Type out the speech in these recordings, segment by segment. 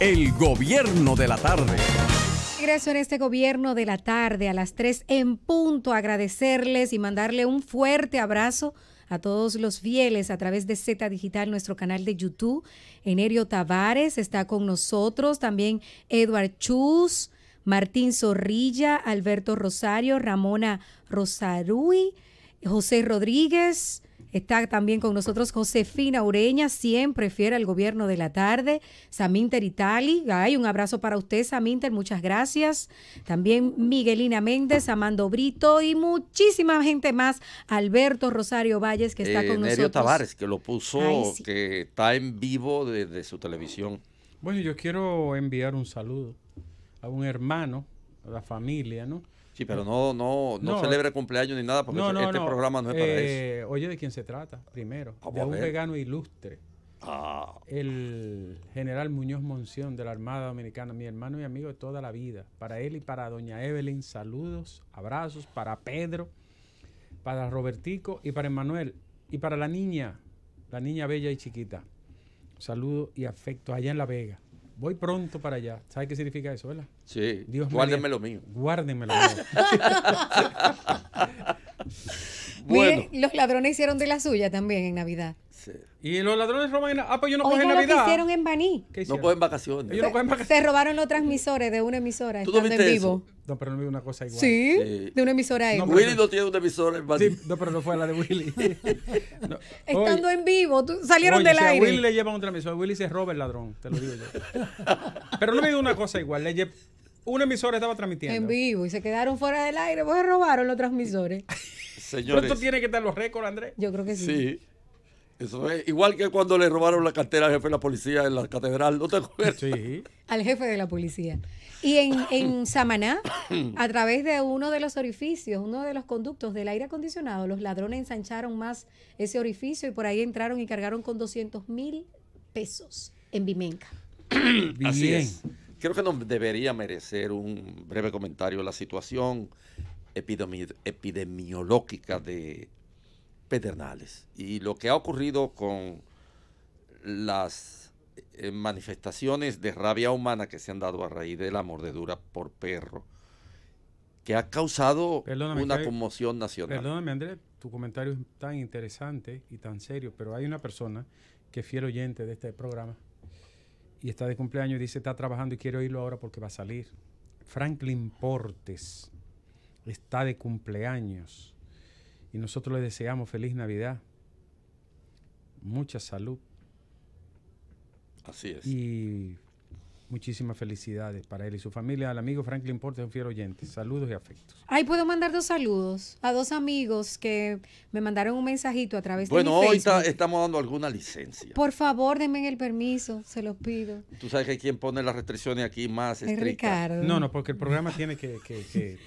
El Gobierno de la Tarde. Regreso en este Gobierno de la Tarde a las 3 en punto. Agradecerles y mandarle un fuerte abrazo a todos los fieles a través de Z Digital, nuestro canal de YouTube. Enerio Tavares está con nosotros, también Edward Chus, Martín Zorrilla, Alberto Rosario, Ramona Rosarui, José Rodríguez. Está también con nosotros Josefina Ureña, siempre fiel al Gobierno de la Tarde. Saminter Itali, un abrazo para usted, Saminter, muchas gracias. También Miguelina Méndez, Amando Brito y muchísima gente más. Alberto Rosario Valles, que está con Nerio nosotros. Tavares, que lo puso, Sí. que está en vivo desde su televisión. Bueno, yo quiero enviar un saludo a un hermano, a la familia, ¿no? Sí, pero no celebre cumpleaños ni nada, porque este programa no es para eso. Oye, ¿de quién se trata? Primero, Vamos de a un ver. vegano ilustre, el general Muñoz Monción de la Armada Dominicana, mi hermano y amigo de toda la vida. Para él y para doña Evelyn, saludos, abrazos. Para Pedro, para Robertico y para Emmanuel. Y para la niña bella y chiquita. Saludos y afecto allá en La Vega. Voy pronto para allá. ¿Sabe qué significa eso, verdad? Sí, Dios guárdeme lo mío. Guárdenme lo mío. Bueno. Mire, los ladrones hicieron de la suya también en Navidad. Sí. Y los ladrones roban pues yo no cogen Oiga lo que Navidad. hicieron en Baní. ¿Qué No hicieron? cogen vacaciones. Ellos no cogen vacaciones. Se robaron los transmisores de una emisora ¿Tú no estando en viste vivo. eso? No, pero no vi una cosa igual. Sí, Sí. de una emisora en No, vivo. Willy no tiene una emisora en Madrid. Sí, no, pero no fue la de Willy. No. Estando Oye, en vivo, salieron oye, del si a aire. Willy le llevan un transmisor, Willy se roba el ladrón, te lo digo yo. Pero no me dio una cosa igual. Una emisora estaba transmitiendo. En vivo y se quedaron fuera del aire, pues robaron los transmisores. Señores. Pronto tiene que estar los récords, Andrés. Yo creo que sí. Sí. Eso es igual que cuando le robaron la cartera al jefe de la policía en la catedral, ¿no te acuerdas? Sí. Al jefe de la policía. Y en Samaná, a través de uno de los orificios, uno de los conductos del aire acondicionado, los ladrones ensancharon más ese orificio y por ahí entraron y cargaron con 200,000 pesos en Vimenca. Así Bien. es. Creo que nos debería merecer un breve comentario la situación epidemiológica de Pedernales y lo que ha ocurrido con las manifestaciones de rabia humana que se han dado a raíz de la mordedura por perro, que ha causado Perdóname, una que- conmoción nacional. Perdóname, Andrés, tu comentario es tan interesante y tan serio, pero hay una persona que es fiel oyente de este programa y está de cumpleaños y dice está trabajando y quiere oírlo ahora porque va a salir. Franklin Portes está de cumpleaños y nosotros le deseamos feliz Navidad, mucha salud Así es. y muchísimas felicidades para él y su familia. Al amigo Franklin Portes, un fiel oyente. Saludos y afectos. Ay, puedo mandar 2 saludos a 2 amigos que me mandaron un mensajito a través de Bueno, mi hoy Facebook. estamos dando alguna licencia. Por favor, denme el permiso, se los pido. Tú sabes que quien pone las restricciones aquí más Es estrictas. Ricardo. No, porque el programa tiene que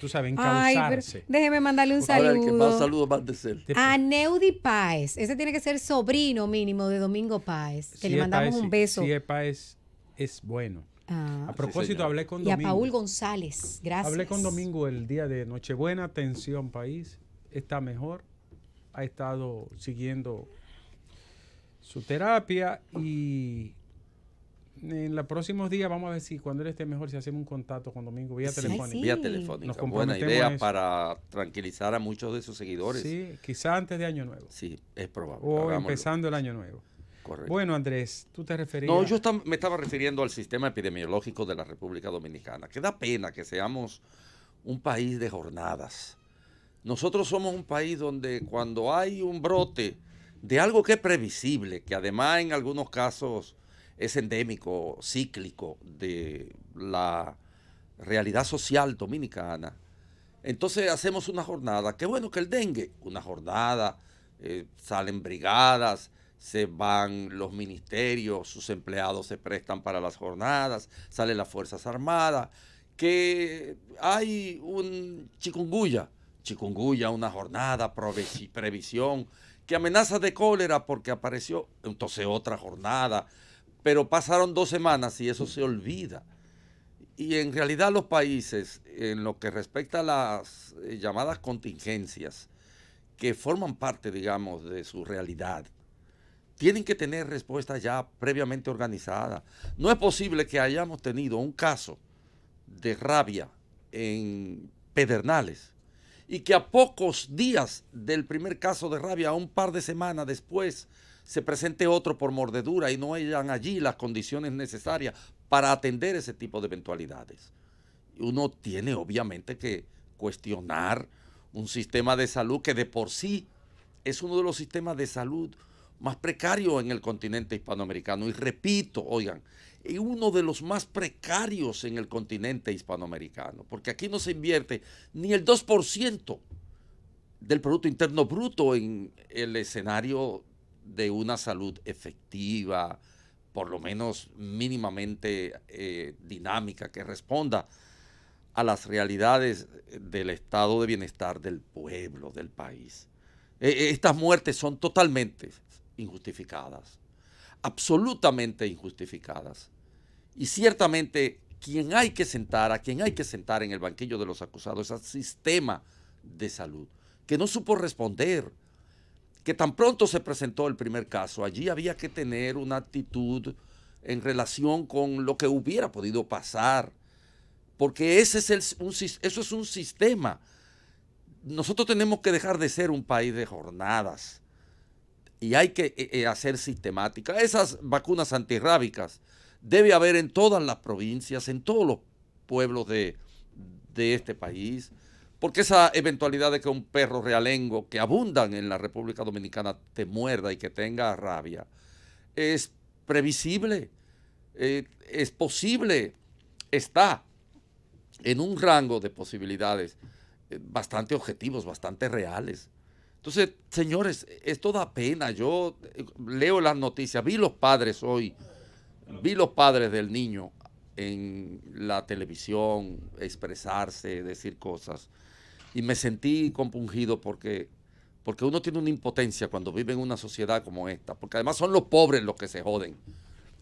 tú sabes, Ay, pero encauzarse. déjeme mandarle un Ahora el que más saludo saludos va a ser. a Neudi Páez. Ese tiene que ser sobrino mínimo de Domingo Páez. Que le mandamos un beso. Si es Páez, es bueno. Ah, A propósito, señor. hablé con y a Domingo. Paul González. Gracias. Hablé con Domingo el día de Nochebuena. Atención, país. Está mejor. Ha estado siguiendo su terapia y en los próximos días vamos a ver si cuando él esté mejor si hacemos un contacto con Domingo vía Sí, telefónica. sí. Vía Nos telefónica. Buena comprometemos idea a eso. para tranquilizar a muchos de sus seguidores. Sí, quizá antes de Año Nuevo. Sí, es probable. O Hagámoslo. empezando el Año Nuevo. Correcto. Bueno, Andrés, tú te referías. No, yo me estaba refiriendo al sistema epidemiológico de la República Dominicana, que da pena que seamos un país de jornadas. Nosotros somos un país donde cuando hay un brote de algo que es previsible, que además en algunos casos es endémico, cíclico de la realidad social dominicana, entonces hacemos una jornada. Qué bueno que el dengue, una jornada, salen brigadas, se van los ministerios, sus empleados se prestan para las jornadas, salen las Fuerzas Armadas, que hay un chikungunya, una jornada, previsión, que amenaza de cólera porque apareció, entonces otra jornada, pero pasaron 2 semanas y eso se olvida. Y en realidad los países, en lo que respecta a las llamadas contingencias, que forman parte, digamos, de su realidad, tienen que tener respuestas ya previamente organizadas. No es posible que hayamos tenido un caso de rabia en Pedernales y que a pocos días del primer caso de rabia, a un par de semanas después, se presente otro por mordedura y no hayan allí las condiciones necesarias para atender ese tipo de eventualidades. Uno tiene obviamente que cuestionar un sistema de salud que de por sí es uno de los sistemas de salud más precarios en el continente hispanoamericano. Y repito, oigan, es uno de los más precarios en el continente hispanoamericano, porque aquí no se invierte ni el 2% del Producto Interno Bruto en el escenario de una salud efectiva, por lo menos mínimamente dinámica, que responda a las realidades del estado de bienestar del pueblo, del país. Estas muertes son totalmente injustificadas, absolutamente injustificadas. Y ciertamente a quien hay que sentar en el banquillo de los acusados es al sistema de salud, que no supo responder, que tan pronto se presentó el primer caso, allí había que tener una actitud en relación con lo que hubiera podido pasar, porque eso es un sistema. Nosotros tenemos que dejar de ser un país de jornadas y hay que hacer sistemática. Esas vacunas antirrábicas debe haber en todas las provincias, en todos los pueblos de este país, porque esa eventualidad de que un perro realengo, que abundan en la República Dominicana, te muerda y que tenga rabia, es previsible, es posible, está en un rango de posibilidades bastante objetivos, bastante reales. Entonces, señores, esto da pena. Yo leo las noticias, vi los padres del niño en la televisión expresarse, decir cosas, y me sentí compungido porque uno tiene una impotencia cuando vive en una sociedad como esta, porque además son los pobres los que se joden,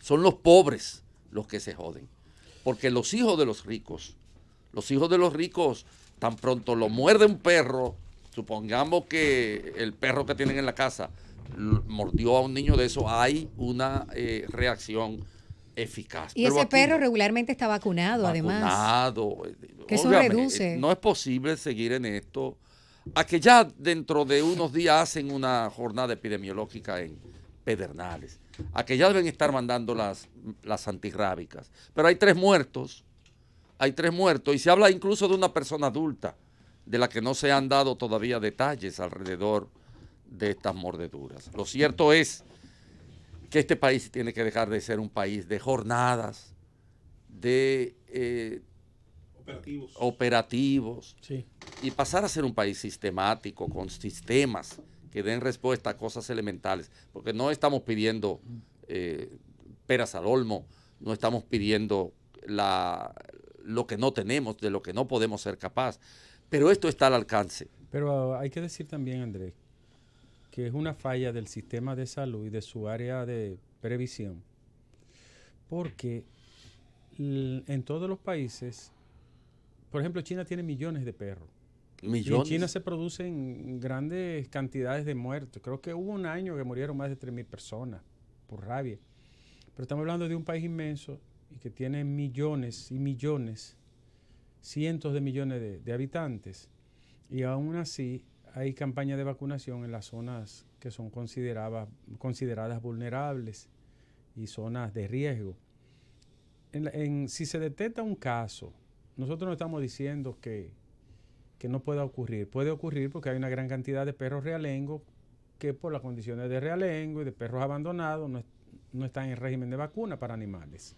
son los pobres los que se joden, porque los hijos de los ricos, tan pronto lo muerde un perro, supongamos que el perro que tienen en la casa mordió a un niño de eso, hay una reacción eficaz. Y ese perro regularmente está vacunado, además. Que eso reduce. No es posible seguir en esto. A que ya dentro de unos días hacen una jornada epidemiológica en Pedernales. A que ya deben estar mandando las antirrábicas. Pero hay 3 muertos. Y se habla incluso de una persona adulta, de la que no se han dado todavía detalles alrededor de estas mordeduras. Lo cierto es que este país tiene que dejar de ser un país de jornadas, de operativos, sí, y pasar a ser un país sistemático, con sistemas que den respuesta a cosas elementales, porque no estamos pidiendo peras al olmo, no estamos pidiendo lo que no tenemos, de lo que no podemos ser capaz, pero esto está al alcance. Pero hay que decir también, Andrés, que es una falla del sistema de salud y de su área de previsión, porque en todos los países, por ejemplo, China tiene millones de perros. ¿Millones? Y en China se producen grandes cantidades de muertos. Creo que hubo un año que murieron más de 3.000 personas por rabia. Pero estamos hablando de un país inmenso y que tiene millones y millones, cientos de millones de habitantes. Y aún así hay campañas de vacunación en las zonas que son consideradas vulnerables y zonas de riesgo. Si se detecta un caso, nosotros no estamos diciendo que no pueda ocurrir. Puede ocurrir porque hay una gran cantidad de perros realengo que por las condiciones de realengo y de perros abandonados no están en régimen de vacuna para animales.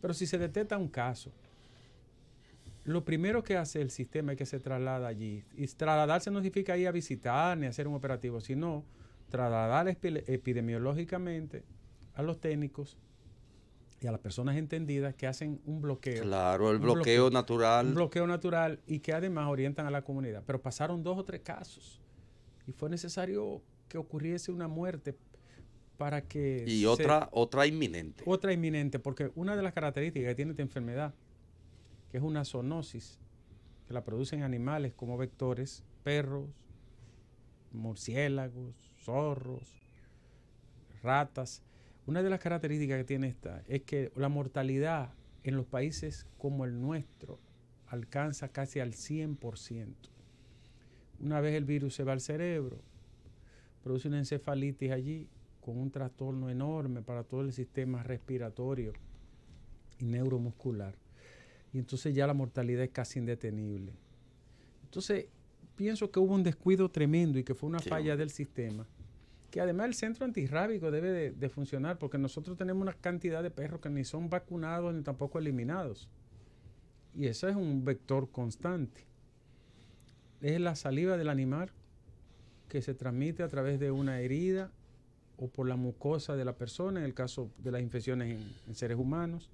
Pero si se detecta un caso, lo primero que hace el sistema es que se traslada allí. Y trasladarse no significa ir a visitar ni hacer un operativo, sino trasladar epidemiológicamente a los técnicos y a las personas entendidas que hacen un bloqueo. Claro, el bloqueo natural. Un bloqueo natural y que además orientan a la comunidad. Pero pasaron 2 o 3 casos y fue necesario que ocurriese una muerte para que... Y otra inminente. Otra inminente, porque una de las características que tiene esta enfermedad, que es una zoonosis, que la producen animales como vectores, perros, murciélagos, zorros, ratas. Una de las características que tiene esta es que la mortalidad en los países como el nuestro alcanza casi al 100%. Una vez el virus se va al cerebro, produce una encefalitis allí con un trastorno enorme para todo el sistema respiratorio y neuromuscular. Y entonces ya la mortalidad es casi indetenible. Entonces, pienso que hubo un descuido tremendo y que fue una falla del sistema. Que además el centro antirrábico debe de funcionar, porque nosotros tenemos una cantidad de perros que ni son vacunados ni tampoco eliminados. Y eso es un vector constante. Es la saliva del animal que se transmite a través de una herida o por la mucosa de la persona, en el caso de las infecciones en seres humanos.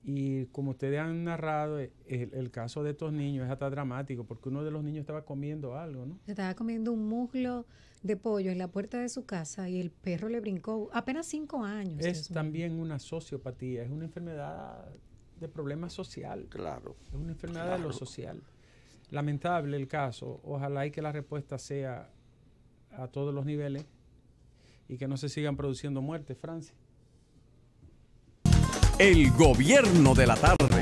Y como ustedes han narrado, el caso de estos niños es hasta dramático, porque uno de los niños estaba comiendo algo, ¿no? Estaba comiendo un muslo de pollo en la puerta de su casa y el perro le brincó. Apenas 5 años. Es también una sociopatía, es una enfermedad de problema social. Claro. Es una enfermedad de lo social. Lamentable el caso. Ojalá y que la respuesta sea a todos los niveles y que no se sigan produciendo muertes, Francia. El gobierno de la tarde.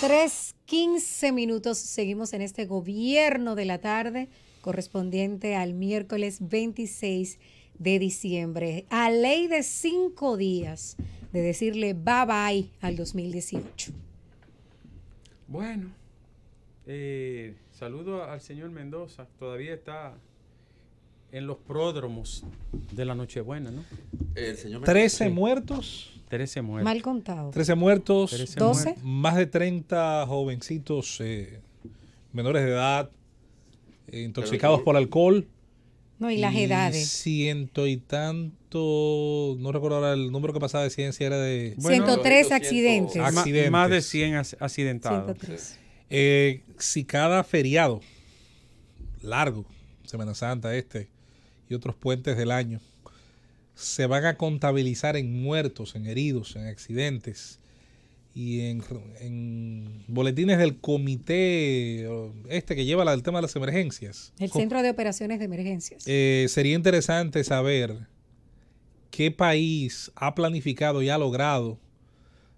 3:15 minutos. Seguimos en este gobierno de la tarde correspondiente al miércoles 26 de diciembre. A ley de 5 días de decirle bye bye al 2018. Bueno, saludo al señor Mendoza. Todavía está en los pródromos de la Nochebuena, ¿no? El señor 13 muertos. 13 muertos. Mal contado. 13 muertos. 13 12. Más de 30 jovencitos menores de edad intoxicados por alcohol. No, y las edades. Ciento y tanto, no recuerdo ahora el número que pasaba de ciencia, era de... 103 accidentes. Accidentes. Más de 100 accidentados. 103. Si cada feriado largo, Semana Santa y otros puentes del año, se van a contabilizar en muertos, en heridos, en accidentes y en boletines del comité que lleva el tema de las emergencias. El Centro de Operaciones de Emergencias. Sería interesante saber qué país ha planificado y ha logrado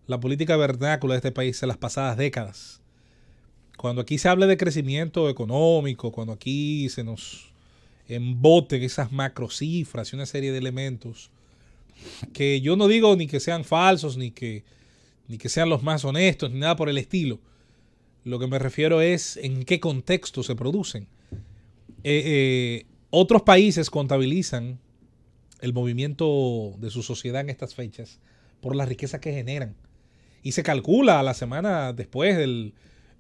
la política vernácula de este país en las pasadas décadas. Cuando aquí se hable de crecimiento económico, cuando aquí se nos emboten esas macrocifras y una serie de elementos que yo no digo ni que sean falsos, ni que sean los más honestos, ni nada por el estilo. Lo que me refiero es en qué contexto se producen. Otros países contabilizan el movimiento de su sociedad en estas fechas por la riqueza que generan. Y se calcula a la semana después del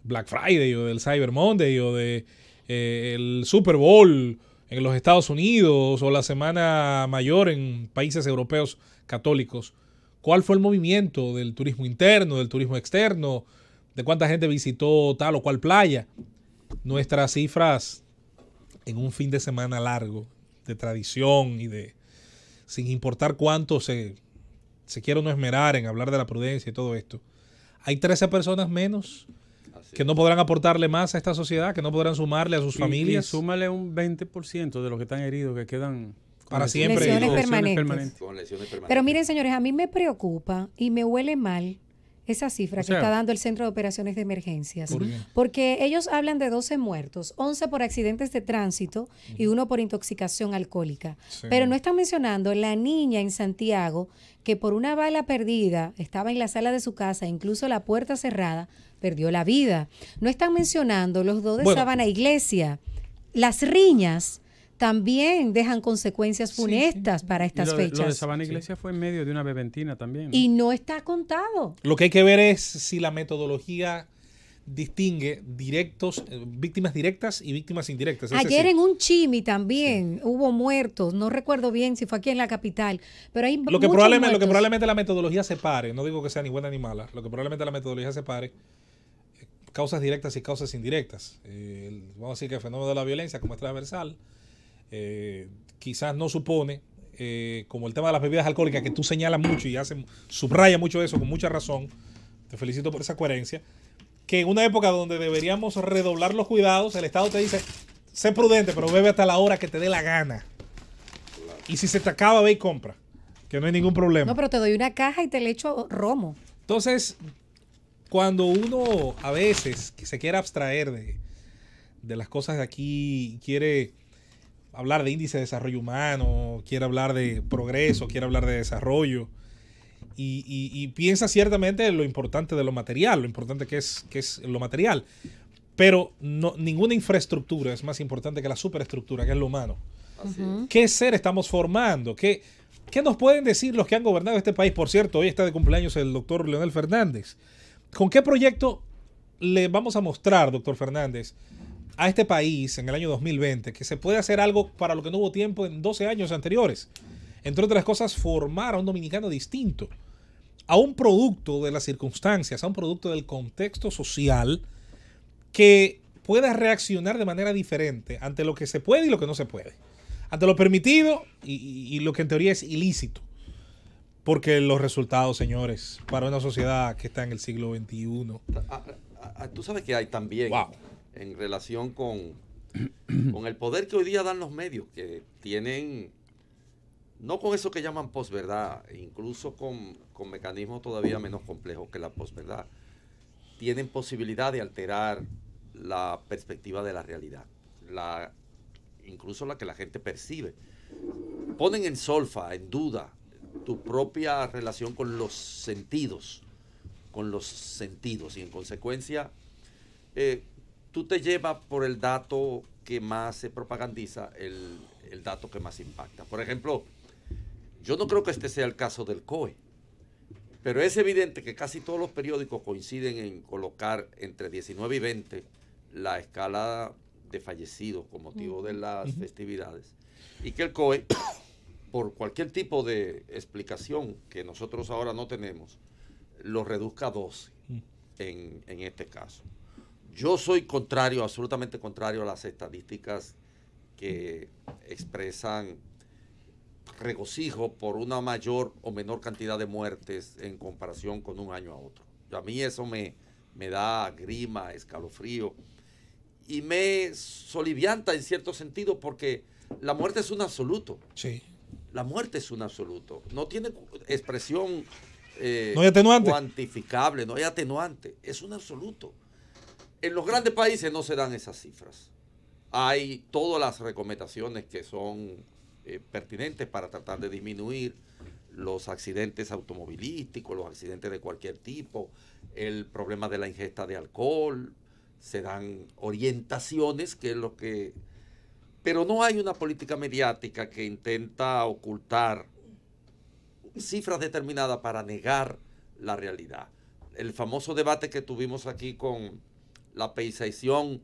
Black Friday o del Cyber Monday o de el Super Bowl en los Estados Unidos o la Semana Mayor en países europeos católicos. ¿Cuál fue el movimiento del turismo interno, del turismo externo? ¿De cuánta gente visitó tal o cual playa? Nuestras cifras en un fin de semana largo de tradición y de, sin importar cuánto se quiera no esmerar en hablar de la prudencia y todo esto, hay 13 personas menos que no podrán aportarle más a esta sociedad, que no podrán sumarle a sus familias. Y súmale un 20% de los que están heridos, que quedan para siempre lesiones heridos. permanentes. Con lesiones permanentes. Pero miren, señores, a mí me preocupa y me huele mal esa cifra que está dando el Centro de Operaciones de Emergencias. Porque ellos hablan de 12 muertos, 11 por accidentes de tránsito y 1 por intoxicación alcohólica. Sí. Pero no están mencionando la niña en Santiago que por una bala perdida estaba en la sala de su casa, incluso la puerta cerrada, perdió la vida. No están mencionando los 2 de Sabana Iglesia. Las riñas también dejan consecuencias funestas para estas fechas. Lo de Sabana Iglesia fue en medio de una beventina también, ¿no? Y no está contado. Lo que hay que ver es si la metodología distingue víctimas directas y víctimas indirectas. Ayer en un Chimi también hubo muertos, no recuerdo bien si fue aquí en la capital, pero hay lo que probablemente la metodología separe, no digo que sea ni buena ni mala, lo que probablemente la metodología separe causas directas y causas indirectas. Vamos a decir que el fenómeno de la violencia, como es transversal, quizás no supone, como el tema de las bebidas alcohólicas, que tú señalas mucho y subraya mucho eso con mucha razón, te felicito por esa coherencia, que en una época donde deberíamos redoblar los cuidados, el Estado te dice, sé prudente, pero bebe hasta la hora que te dé la gana. Y si se te acaba, ve y compra, que no hay ningún problema. No, pero te doy una caja y te le echo romo. Entonces, cuando uno a veces que se quiere abstraer de las cosas de aquí, quiere hablar de índice de desarrollo humano, quiere hablar de progreso, quiere hablar de desarrollo, y piensa ciertamente en lo importante de lo material, lo importante que es lo material. Pero ninguna infraestructura es más importante que la superestructura, que es lo humano. Así es. ¿Qué ser estamos formando? ¿Qué nos pueden decir los que han gobernado este país? Por cierto, hoy está de cumpleaños el doctor Leonel Fernández. ¿Con qué proyecto le vamos a mostrar, doctor Fernández, a este país en el año 2020 que se puede hacer algo para lo que no hubo tiempo en 12 años anteriores? Entre otras cosas, formar a un dominicano distinto, a un producto de las circunstancias, a un producto del contexto social que pueda reaccionar de manera diferente ante lo que se puede y lo que no se puede, ante lo permitido y lo que en teoría es ilícito. Porque los resultados, señores, para una sociedad que está en el siglo XXI. Tú sabes que hay también, wow, en relación con el poder que hoy día dan los medios, que tienen, no con eso que llaman posverdad, incluso con mecanismos todavía menos complejos que la posverdad, tienen posibilidad de alterar la perspectiva de la realidad, incluso la que la gente percibe. Ponen en solfa, en duda, tu propia relación con los sentidos, y en consecuencia tú te llevas por el dato que más se propagandiza, el dato que más impacta. Por ejemplo, yo no creo que este sea el caso del COE, pero es evidente que casi todos los periódicos coinciden en colocar entre 19 y 20 la escala de fallecidos con motivo de las festividades, y que el COE, por cualquier tipo de explicación que nosotros ahora no tenemos, lo reduzca a 12 en este caso. Yo soy contrario, absolutamente contrario a las estadísticas que expresan regocijo por una mayor o menor cantidad de muertes en comparación con un año a otro. A mí eso me da grima, escalofrío, y me solivianta en cierto sentido, porque la muerte es un absoluto. Sí. La muerte es un absoluto. No tiene expresión no hay atenuante, cuantificable, no hay atenuante. Es un absoluto. En los grandes países no se dan esas cifras. Hay todas las recomendaciones que son pertinentes para tratar de disminuir los accidentes automovilísticos, los accidentes de cualquier tipo, el problema de la ingesta de alcohol. Se dan orientaciones, que es lo que... Pero no hay una política mediática que intenta ocultar cifras determinadas para negar la realidad. El famoso debate que tuvimos aquí con la paisación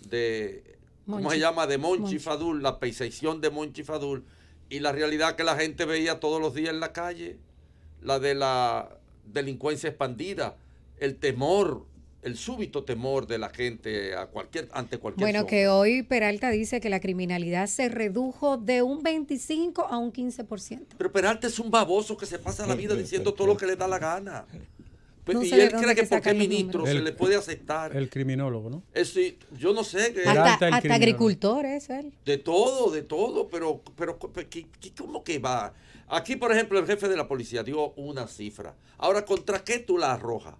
de... ¿Cómo se llama? De Monchi Fadul, la paisación de Monchi Fadul, y la realidad que la gente veía todos los días en la calle, la de la delincuencia expandida, el temor, el súbito temor de la gente ante cualquier Bueno, sombra. que hoy Peralta dice que la criminalidad se redujo de un 25 a un 15%. Pero Peralta es un baboso que se pasa la vida diciendo todo lo que le da la gana. No y sé de él dónde cree que sacan porque es los ministro números. se le puede aceptar. El criminólogo, ¿no? Eso, yo no sé. Hasta agricultor es él. De todo, pero ¿cómo que va? Aquí, por ejemplo, el jefe de la policía dio una cifra. Ahora, ¿contra qué tú la arrojas?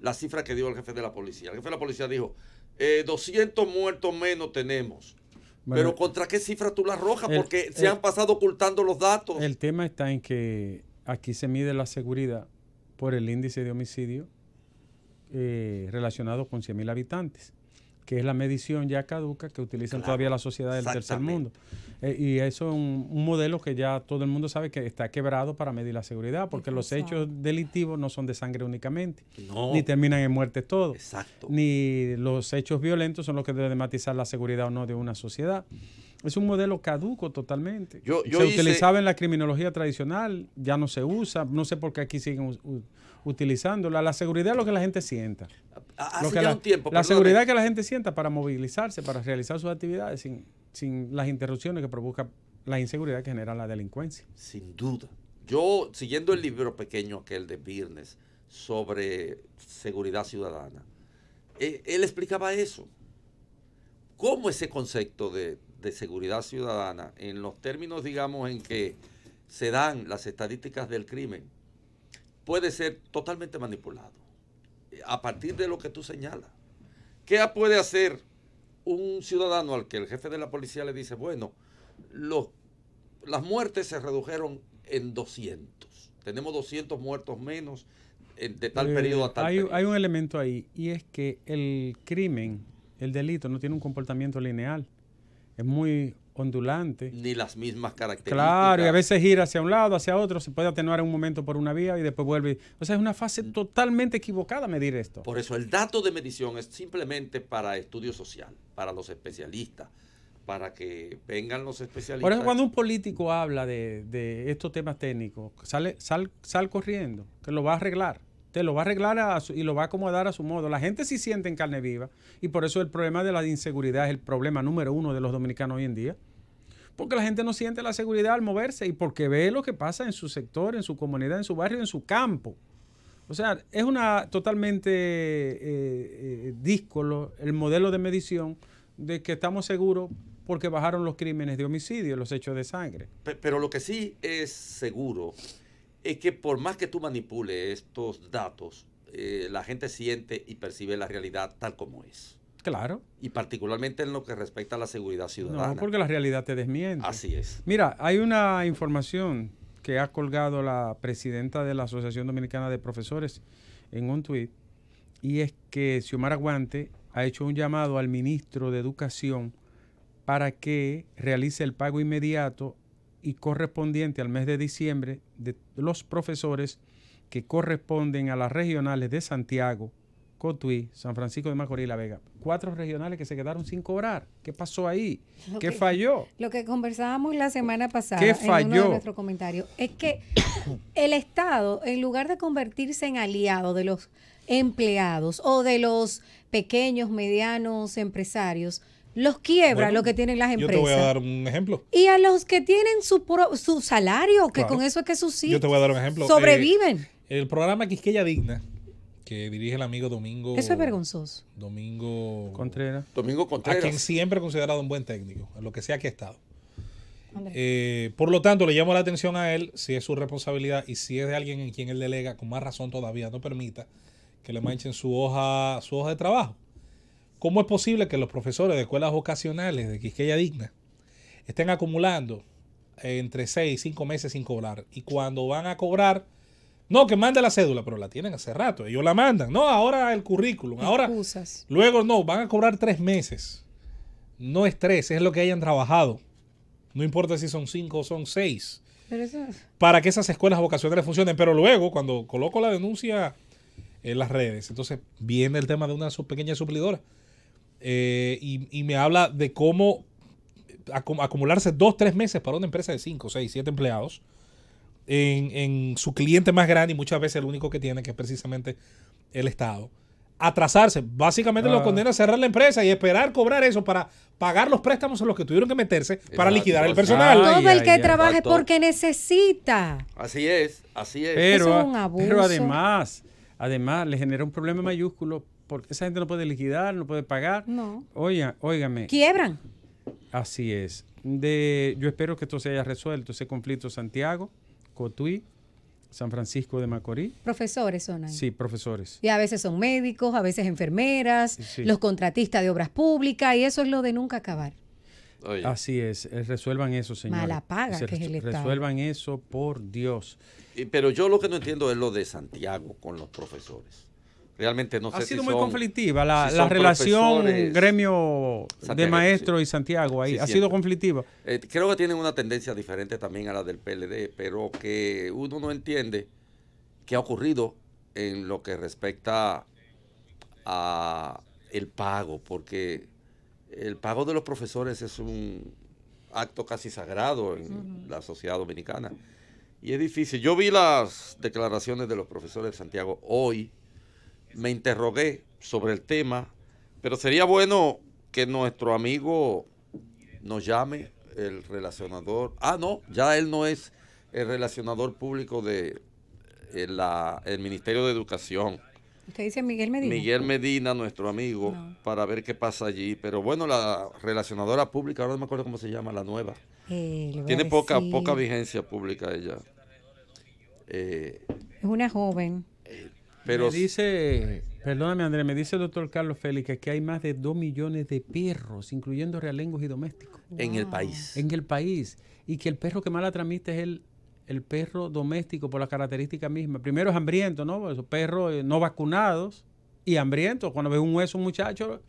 La cifra que dio el jefe de la policía. El jefe de la policía dijo, 200 muertos menos tenemos. Bueno, pero ¿contra qué cifra tú la arrojas? Porque se han pasado ocultando los datos. El tema está en que aquí se mide la seguridad por el índice de homicidio relacionado con 100.000 habitantes, que es la medición ya caduca que utilizan todavía la sociedad del tercer mundo. Y eso es un modelo que ya todo el mundo sabe que está quebrado para medir la seguridad, porque los hechos delictivos no son de sangre únicamente, ni terminan en muertes todos, ni los hechos violentos son los que deben matizar la seguridad o no de una sociedad. Es un modelo caduco totalmente. Se utilizaba en la criminología tradicional, ya no se usa, no sé por qué aquí siguen utilizándola. La seguridad es lo que la gente sienta. La seguridad que la gente sienta para movilizarse, para realizar sus actividades sin las interrupciones que provoca la inseguridad que genera la delincuencia. Sin duda. Yo, siguiendo el libro pequeño aquel de Birnes sobre seguridad ciudadana, él explicaba eso. Cómo ese concepto de de seguridad ciudadana, en los términos, digamos, en que se dan las estadísticas del crimen, puede ser totalmente manipulado a partir de lo que tú señalas. ¿Qué puede hacer un ciudadano al que el jefe de la policía le dice, bueno, las muertes se redujeron en 200, tenemos 200 muertos menos de tal periodo a tal periodo? Hay un elemento ahí, y es que el crimen, el delito, no tiene un comportamiento lineal, es muy ondulante. Ni las mismas características. Claro, y a veces gira hacia un lado, hacia otro, se puede atenuar en un momento por una vía y después vuelve. O sea, es una fase totalmente equivocada medir esto. Por eso el dato de medición es simplemente para estudio social, para los especialistas, para que vengan los especialistas. Por eso cuando un político habla de estos temas técnicos, sal corriendo, que lo va a arreglar. Te lo va a arreglar y lo va a acomodar a su modo. La gente sí siente en carne viva, y por eso el problema de la inseguridad es el problema número uno de los dominicanos hoy en día. Porque la gente no siente la seguridad al moverse y porque ve lo que pasa en su sector, en su comunidad, en su barrio, en su campo. O sea, es una totalmente díscolo el modelo de medición de que estamos seguros porque bajaron los crímenes de homicidio, los hechos de sangre. Pero lo que sí es seguro es que por más que tú manipules estos datos, la gente siente y percibe la realidad tal como es. Claro. Y particularmente en lo que respecta a la seguridad ciudadana. No, porque la realidad te desmiente. Así es. Mira, hay una información que ha colgado la presidenta de la Asociación Dominicana de Profesores en un tuit, y es que Xiomara Guante ha hecho un llamado al ministro de Educación para que realice el pago inmediato y correspondiente al mes de diciembre de los profesores que corresponden a las regionales de Santiago, Cotuí, San Francisco de Macorís y La Vega. 4 regionales que se quedaron sin cobrar. ¿Qué pasó ahí? ¿Qué falló? Lo que conversábamos la semana pasada ¿Qué en falló? uno de nuestros comentarios es que el Estado, en lugar de convertirse en aliado de los empleados o de los pequeños, medianos empresarios, los quiebra, Bueno, lo que tienen las empresas. Yo te voy a dar un ejemplo. Y a los que tienen su salario, que Claro. con eso es que subsisten, Yo te voy a dar un ejemplo. sobreviven. El programa Quisqueya Digna, que dirige el amigo Domingo. Eso es vergonzoso. Domingo Contreras. Domingo a Contreras. quien siempre he considerado un buen técnico, en lo que sea que ha estado. Por lo tanto, le llamo la atención a él si es su responsabilidad y si es de alguien en quien él delega, con más razón todavía no permita que le manchen su hoja de trabajo. ¿Cómo es posible que los profesores de escuelas vocacionales de Quisqueya Digna estén acumulando entre 6 y 5 meses sin cobrar? Y cuando van a cobrar, no, que mande la cédula, pero la tienen hace rato, ellos la mandan. No, ahora el currículum, ahora Excusas. luego no, van a cobrar 3 meses. No es 3, es lo que hayan trabajado. No importa si son 5 o son 6. Pero eso, Para que esas escuelas vocacionales funcionen. Pero luego, cuando coloco la denuncia en las redes, entonces viene el tema de una pequeña suplidora. Y me habla de cómo acumularse 2-3 meses para una empresa de 5, 6, 7 empleados en su cliente más grande, y muchas veces el único que tiene, que es precisamente el Estado. Atrasarse, básicamente lo condena a cerrar la empresa y esperar cobrar eso para pagar los préstamos en los que tuvieron que meterse para liquidar el personal. todo el que trabaje exacto. porque necesita. Así es, así es. Pero, Eso es un abuso. pero además le genera un problema mayúsculo porque esa gente no puede liquidar, no puede pagar. No. Óigame, Quiebran. así es. Yo espero que esto se haya resuelto, ese conflicto Santiago, Cotuí, San Francisco de Macorís. Profesores son ahí. Sí, profesores. Y a veces son médicos, a veces enfermeras, Sí. los contratistas de obras públicas, y eso es lo de nunca acabar. Oye, Así es, resuelvan eso, señores. Mala paga que es el Estado. Resuelvan eso, por Dios. pero yo lo que no entiendo es lo de Santiago con los profesores. Realmente no sé Ha si sido muy son- conflictiva la si son relación profesores gremio de santiagueros, maestro sí. y Santiago ahí. Sí, ha siempre. sido conflictiva. Creo que tienen una tendencia diferente también a la del PLD, pero que uno no entiende qué ha ocurrido en lo que respecta a el pago, porque el pago de los profesores es un acto casi sagrado en la sociedad dominicana. Y es difícil. Yo vi las declaraciones de los profesores de Santiago hoy, me interrogué sobre el tema, pero sería bueno que nuestro amigo nos llame, el relacionador. No, ya él no es el relacionador público de el Ministerio de Educación. Usted dice Miguel Medina. Miguel Medina, nuestro amigo, para ver qué pasa allí. Pero bueno, la relacionadora pública, ahora no me acuerdo cómo se llama, la nueva. Tiene poca vigencia pública ella. Es una joven. Pero me dice, perdóname Andrés, me dice el doctor Carlos Félix que hay más de 2 millones de perros, incluyendo realengos y domésticos. En el país. En el país. Y que el perro que más la transmite es el perro doméstico por la característica misma. Primero es hambriento, ¿no? Esos perros no vacunados y hambrientos. Cuando ve un hueso un muchacho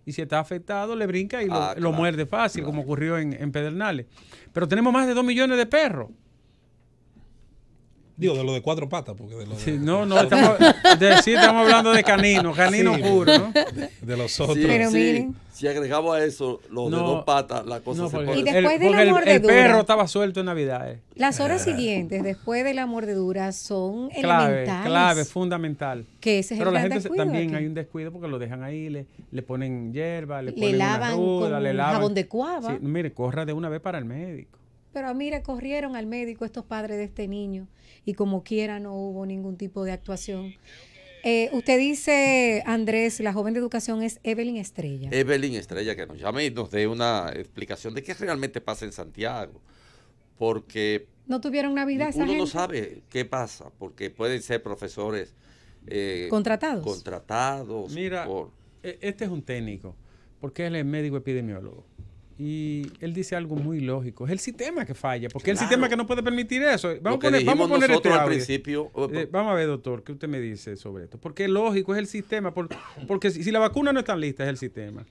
y si está afectado le brinca y lo muerde fácil, como ocurrió en Pedernales. Pero tenemos más de 2 millones de perros. Digo, de lo de 4 patas, porque de lo de... Sí, estamos hablando de canino sí, puro, ¿no? De los otros. Sí, pero miren. Si agregamos a eso los de 2 patas, la cosa se pone... Y después de la mordedura, el perro estaba suelto en Navidad. Las horas siguientes, después de la mordedura, son elementales. Clave, fundamental. Que ese es pero el la gran gente descuido también aquí. Hay un descuido porque lo dejan ahí, le ponen hierba, le ponen lavan una ruda, con le lavan jabón de cuava. Sí, mire, corra de una vez para el médico. Pero mire, corrieron al médico estos padres de este niño y como quiera no hubo ningún tipo de actuación. Usted dice, Andrés, la joven de educación es Evelyn Estrella. Evelyn Estrella, que nos llame y nos dé una explicación de qué realmente pasa en Santiago. Porque ¿No tuvieron Navidad esa uno gente? no sabe qué pasa, porque pueden ser profesores contratados. Mira, este es un técnico, porque él es médico epidemiólogo. Y él dice algo muy lógico. Es el sistema que falla, porque es el sistema que no puede permitir eso. Vamos a poner este al audio. principio. Vamos a ver, doctor, ¿qué usted me dice sobre esto? Porque es lógico, es el sistema. Porque si la vacuna no está lista, es el sistema.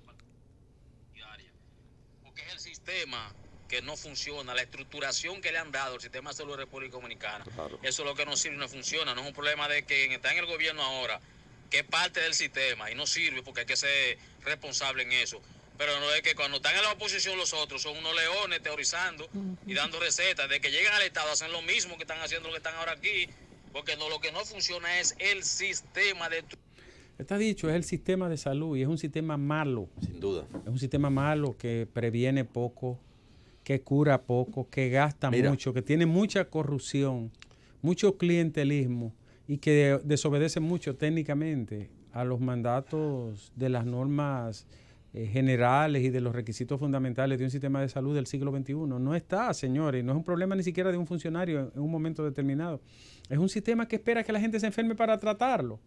Porque es el sistema que no funciona, la estructuración que le han dado al sistema de salud de la República Dominicana. Claro. Eso es lo que no sirve y no funciona. No es un problema de que está en el gobierno ahora, que es parte del sistema y no sirve porque hay que ser responsable en eso. Pero no es que cuando están en la oposición los otros son unos leones teorizando y dando recetas. De que llegan al Estado hacen lo mismo que están haciendo lo que están ahora aquí. Porque lo que no funciona es el sistema de... Está dicho, es el sistema de salud y es un sistema malo. Sin duda. Es un sistema malo que previene poco, que cura poco, que gasta mucho, que tiene mucha corrupción, mucho clientelismo y que desobedece mucho técnicamente a los mandatos de las normas generales y de los requisitos fundamentales de un sistema de salud del siglo XXI. No está, señores, no es un problema ni siquiera de un funcionario en un momento determinado. Es un sistema que espera que la gente se enferme para tratarlo.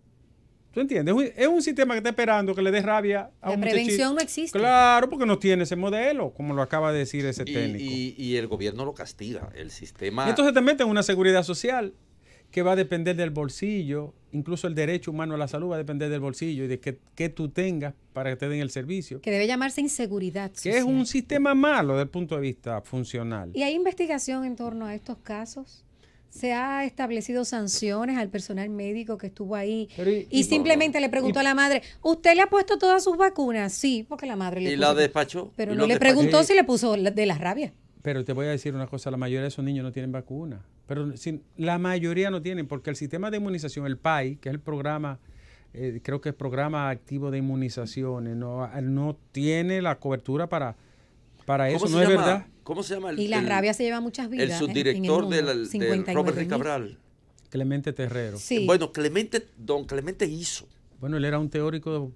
¿Tú entiendes? Es un sistema que está esperando que le dé rabia a un muchachito. La prevención no existe. Claro, porque no tiene ese modelo, como lo acaba de decir ese técnico. Y el gobierno lo castiga, el sistema... Entonces te meten en una seguridad social que va a depender del bolsillo, incluso el derecho humano a la salud va a depender del bolsillo y de que tú tengas para que te den el servicio. Que debe llamarse inseguridad social. Que es un sistema malo desde el punto de vista funcional. ¿Y hay investigación en torno a estos casos? ¿Se ha establecido sanciones al personal médico que estuvo ahí? Y simplemente le preguntó a la madre, ¿usted le ha puesto todas sus vacunas? Sí, porque la madre le puso. ¿Y la despachó? Pero no le preguntó si le puso de la rabia. Pero te voy a decir una cosa, la mayoría de esos niños no tienen vacuna. Pero la mayoría no tienen, porque el sistema de inmunización, el PAI, que es el programa, creo que es Programa Activo de Inmunizaciones, no tiene la cobertura para eso, ¿no es verdad? ¿Cómo se llama? Y la rabia se lleva muchas vidas. El subdirector de Robert Reed Cabral. Clemente Terrero. Sí. Bueno, don Clemente hizo. Bueno, él era un teórico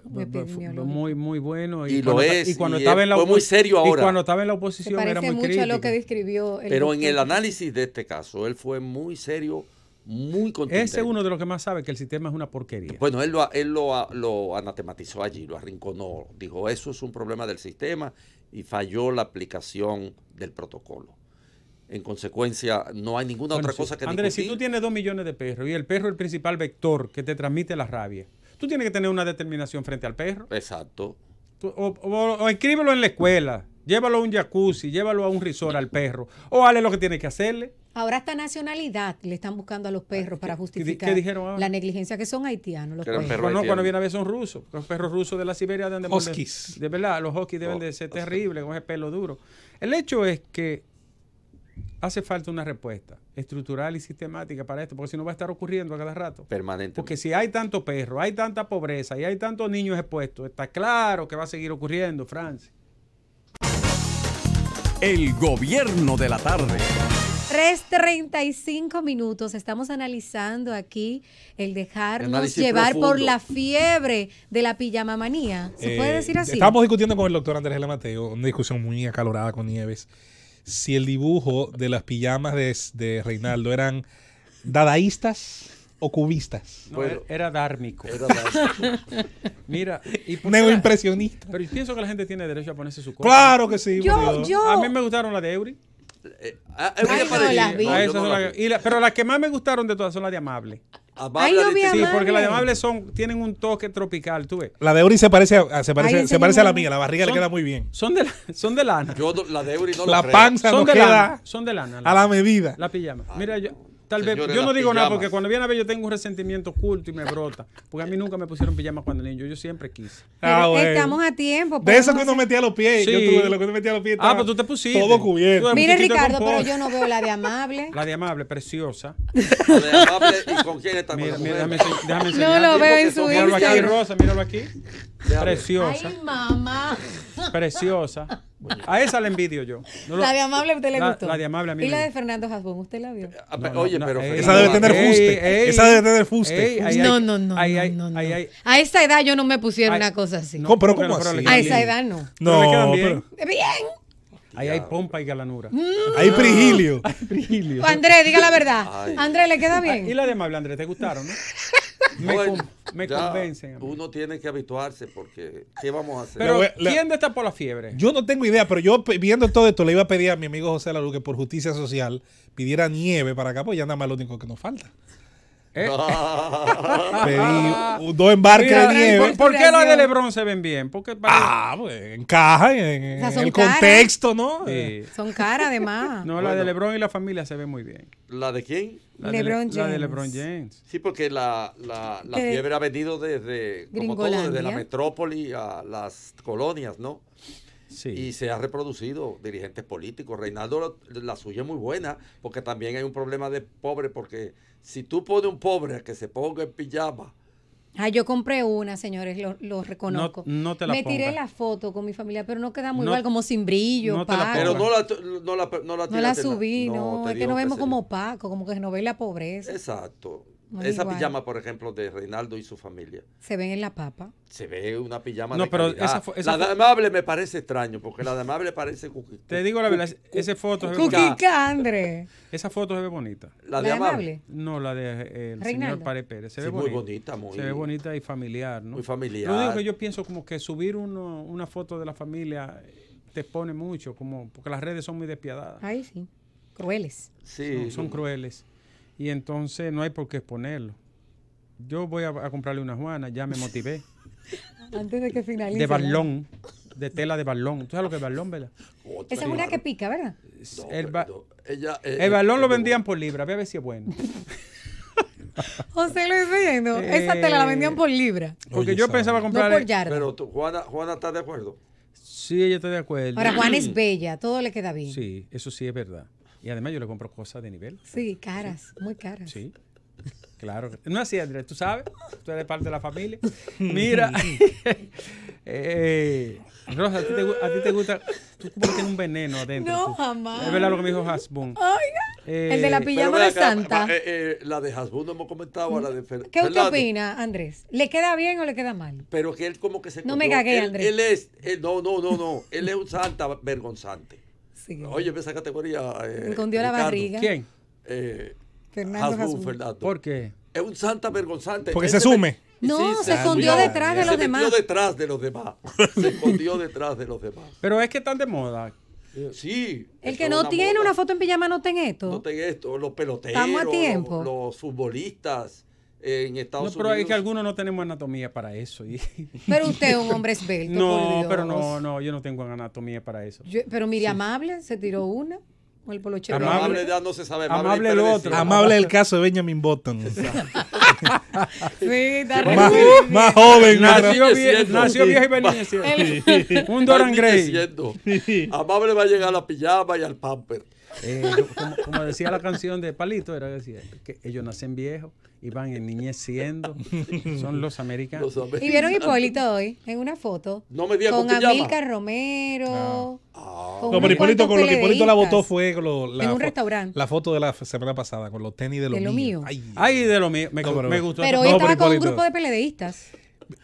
muy bueno y cuando estaba en la muy serio ahora. Y cuando estaba en la oposición era muy crítico. A lo que describió pero en el análisis de este caso él fue muy serio, muy contundente. Ese es uno de los que más sabe que el sistema es una porquería. Bueno, él lo anatematizó allí, lo arrinconó, dijo eso es un problema del sistema y falló la aplicación del protocolo. En consecuencia, no hay ninguna otra cosa que Andrés, discutir. si tú tienes 2 millones de perros y el perro es el principal vector que te transmite la rabia, tú tienes que tener una determinación frente al perro. Exacto. O inscríbelo en la escuela, llévalo a un jacuzzi, llévalo a un resort al perro, o hazle lo que tiene que hacerle. Ahora hasta nacionalidad le están buscando a los perros para justificar ¿Qué dijeron ahora? La negligencia, que son haitianos los perros. Cuando viene a ver son rusos. Los perros rusos de la Siberia deben huskies. De verdad, los huskies deben de ser terribles, con ese pelo duro. El hecho es que hace falta una respuesta estructural y sistemática para esto, porque si no va a estar ocurriendo a cada rato. Permanentemente. Porque si hay tanto perro, hay tanta pobreza y hay tantos niños expuestos, está claro que va a seguir ocurriendo, Francis. El gobierno de la tarde. 3:35 minutos. Estamos analizando aquí el dejarnos Análisis llevar profundo. por la fiebre de la pijama manía. ¿Se puede decir así? Estábamos discutiendo con el doctor Andrés L. Mateo, una discusión muy acalorada con Nieves, si el dibujo de las pijamas de Reinaldo eran dadaístas o cubistas. No, Bueno. era dármico. Era la- Mira, y por Neoimpresionista. pero yo pienso que la gente tiene derecho a ponerse su cosa. Claro que sí. por Dios. A mí me gustaron las de Eury. Ella no, parecía- las vi. no, Ah, yo esas no son las las vi. que- pero las que más me gustaron de todas son las de Amable. Amable Ay, yo vi dice- Sí, Amable. porque las de Amable tienen un toque tropical, tú ves. La de Uri se parece Ay, se parece enséñame a la una. mía. La barriga le Son- queda muy bien. Son de lana. Yo la de Eury no La lo creo. panza Son nos de lana. queda Son de lana. a la medida. La pijama. Mira, tal vez, Señores, yo no las digo nada pijamas. porque cuando viene a ver yo tengo un resentimiento oculto y me brota. Porque a mí nunca me pusieron pijama cuando niño. Yo siempre quise. Pero bueno. estamos a tiempo. De eso que podemos uno metía los pies. Sí. Yo tuve de lo que uno metía los pies. Ah, estaba pues tú te pusiste. todo cubierto. Tú- Mire, muchachito Ricardo, con pero por. yo no veo la de Amable. La de Amable, preciosa. La de Amable, ¿y con quién está? Mira, con mira, la déjame, mujer? déjame No enseñar. lo veo en porque su son- Míralo aquí, Instagram. Rosa, míralo aquí. Déjame. Preciosa, Ay, mamá. preciosa. A esa la envidio yo. No lo- La de Amable a usted le La- gustó. la de Amable a mí ¿Y la me de gusta. Fernando Hasbún? ¿Usted la vio? Oye, pero Esa debe tener fuste. Esa debe tener fuste. No, no, no, no, no. A esa edad yo no me pusieron Ay, una cosa así. ¿Cómo? ¿Pero porque cómo no, pero así? le A quedan esa bien. edad no. Pero le quedan No, bien. pero Bien. Ahí hay pompa y galanura. hay prigilio. Virgilio. Andrés, diga la verdad. Ay. Andrés, ¿le queda Ah, y bien? la de Amable, Andrés, ¿te gustaron? ¿No? Me ya convencen. a mí. Uno tiene que habituarse porque ¿qué vamos a hacer? Pero, Le- ¿quién destapó la fiebre? Yo no tengo idea, pero yo viendo todo esto le iba a pedir a mi amigo José Lalu que por justicia social pidiera nieve para acá, pues ya nada más lo único que nos falta. ¿Eh? Pedí 2 embarques Mira, de nieve. ¿por qué las de Lebron se ven bien? Porque Pues encaja en O sea, son el caras. contexto, ¿no? Sí. Son caras además. No, la de Lebron y la familia se ven muy bien. ¿La de quién? La LeBron de, la de James. LeBron James. Sí, porque la De fiebre ha venido desde, como todo, desde la Gringolandia. metrópoli a las colonias, ¿no? Sí. Y se ha reproducido dirigentes políticos. Reinaldo, la suya es muy buena, porque también hay un problema de pobre, porque si tú pones un pobre a que se ponga en pijama, Ah, yo compré una, señores, lo reconozco. No te la Me tiré pongas. la foto con mi familia, pero no queda muy No- igual, como sin brillo, no te la opaco. pero pongas. no la No la tiraste en subí, no, te es que digo nos vemos sí. como opaco, como que se nos ve la pobreza. Exacto. No es Esa igual. pijama, por ejemplo, de Reinaldo y su familia, Se ven en la papa. se ve una pijama No, de pero calidad. esa La de Amable me parece extraño, porque la de Amable parece cookie. Te digo la verdad, esa foto se ve bonita. Cookie Candre. Esa foto se ve bonita. La de Amable. No, la de el Reinaldo. señor Pared Pérez. Se Sí, ve muy bonita. bonita, muy- Se ve bonita y familiar, ¿no? muy familiar. Lo único que yo pienso como que subir una foto de la familia te pone mucho, como porque las redes son muy despiadadas. Ay, sí. Crueles. Sí, Son crueles. Y entonces no hay por qué exponerlo. Yo voy a comprarle una Juana, ya me motivé. Antes de que finalice. De balón, de tela de balón. ¿Tú sabes lo que es balón, verdad? Otra, Esa es una claro. que pica, ¿verdad? No, el, pero ba- no. Ella, el balón lo vendían por libra, ve a ver si es bueno. José lo estoy viendo. Esa tela la vendían por libra. Porque Oye, yo sabe. pensaba No comprarle... por yarda. Pero Juana está de acuerdo. Sí, ella está de acuerdo. Ahora, Juan es bella, todo le queda bien. Sí, eso sí es verdad. Y además yo le compro cosas de nivel. Sí, caras, muy caras. Sí, claro. No así, Andrés, tú sabes, tú eres parte de la familia. Mira, Rosa, a ti te gusta, tú como que tienes un veneno adentro. No, tú. jamás. Es verdad lo que me dijo Hasbun. El de la pijama ven de acá, Santa. la de Hasbun no hemos comentado, a la de ¿Qué usted Fernando. opina, Andrés? ¿Le queda bien o le queda mal? Pero que él como que se No me cogió- cagué, él- Andrés. Él es, no. Él es un santa vergonzante. Sí. Oye, esa categoría. Me escondió la Ricardo. barriga. ¿Quién? Fernando Hasbun, Hasbun. Fernando. ¿Por qué? Es un santa vergonzante. Porque Él se sume. No, se metió escondió detrás de los demás. Se metió detrás de los demás. Se escondió detrás de los demás. Pero es que están de moda. Sí. El eso que es no tiene moda. una foto en pijama no ten esto. No ten esto, los peloteros, Estamos a tiempo. los futbolistas en No, Estados pero Unidos. es que algunos no tenemos anatomía para eso. Pero usted es un hombre esbelto. por No, Dios. pero no, yo no tengo anatomía para eso. Pero mire, Amable se tiró una. O el polochero. Pero Amable- amable ya no se sabe. amable es el impredecible. otro. Amable el caso de Benjamin Button. Sí, está más, re- más joven. Nació, Sigue siendo. nació viejo y envejeciendo. Un Dorian Va Gray. envejeciendo. Amable va a llegar a la pijama y al pamper. Como decía la canción de Palito, era que decía que ellos nacen viejos y van enniñeciendo. Son los americanos. Los Y vieron Hipólito hoy en una foto No me diga con con pijama. Amílcar Romero, Con No, unos pero Hipólito, con lo que Hipólito la peledeístas votó fue con en un restaurante. la foto de la semana pasada, con los tenis de lo mío. Ay, de lo mío. Me gustó. Pero No, hoy pero estaba con un Hipólito. grupo de peledeístas.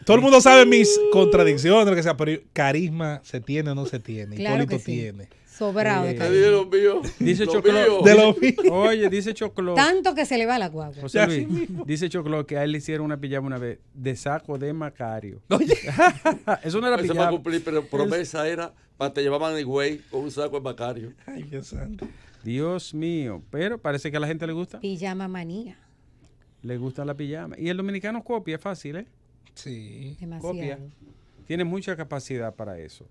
Todo el mundo sabe mis contradicciones, lo que sea, pero carisma se tiene o no se tiene. Claro Hipólito que sí. tiene. Sobrado de Ay, cariño. Dios mío. Dice Lo Choclo. mío. De lo mío. Oye, dice Choclo. Tanto que se le va la guagua. José Ya, Luis, sí dice Choclo que a él le hicieron una pijama una vez de saco de Macario. Eso no era Eso para pijama. cumplir, pero promesa era para te llevaban el güey con un saco de Macario. Ay, Dios santo. Dios mío. Pero parece que a la gente le gusta. Pijama manía. Le gusta la pijama. Y el dominicano copia, es fácil, ¿eh? Sí. Demasiado. Copia. Tiene mucha capacidad para eso.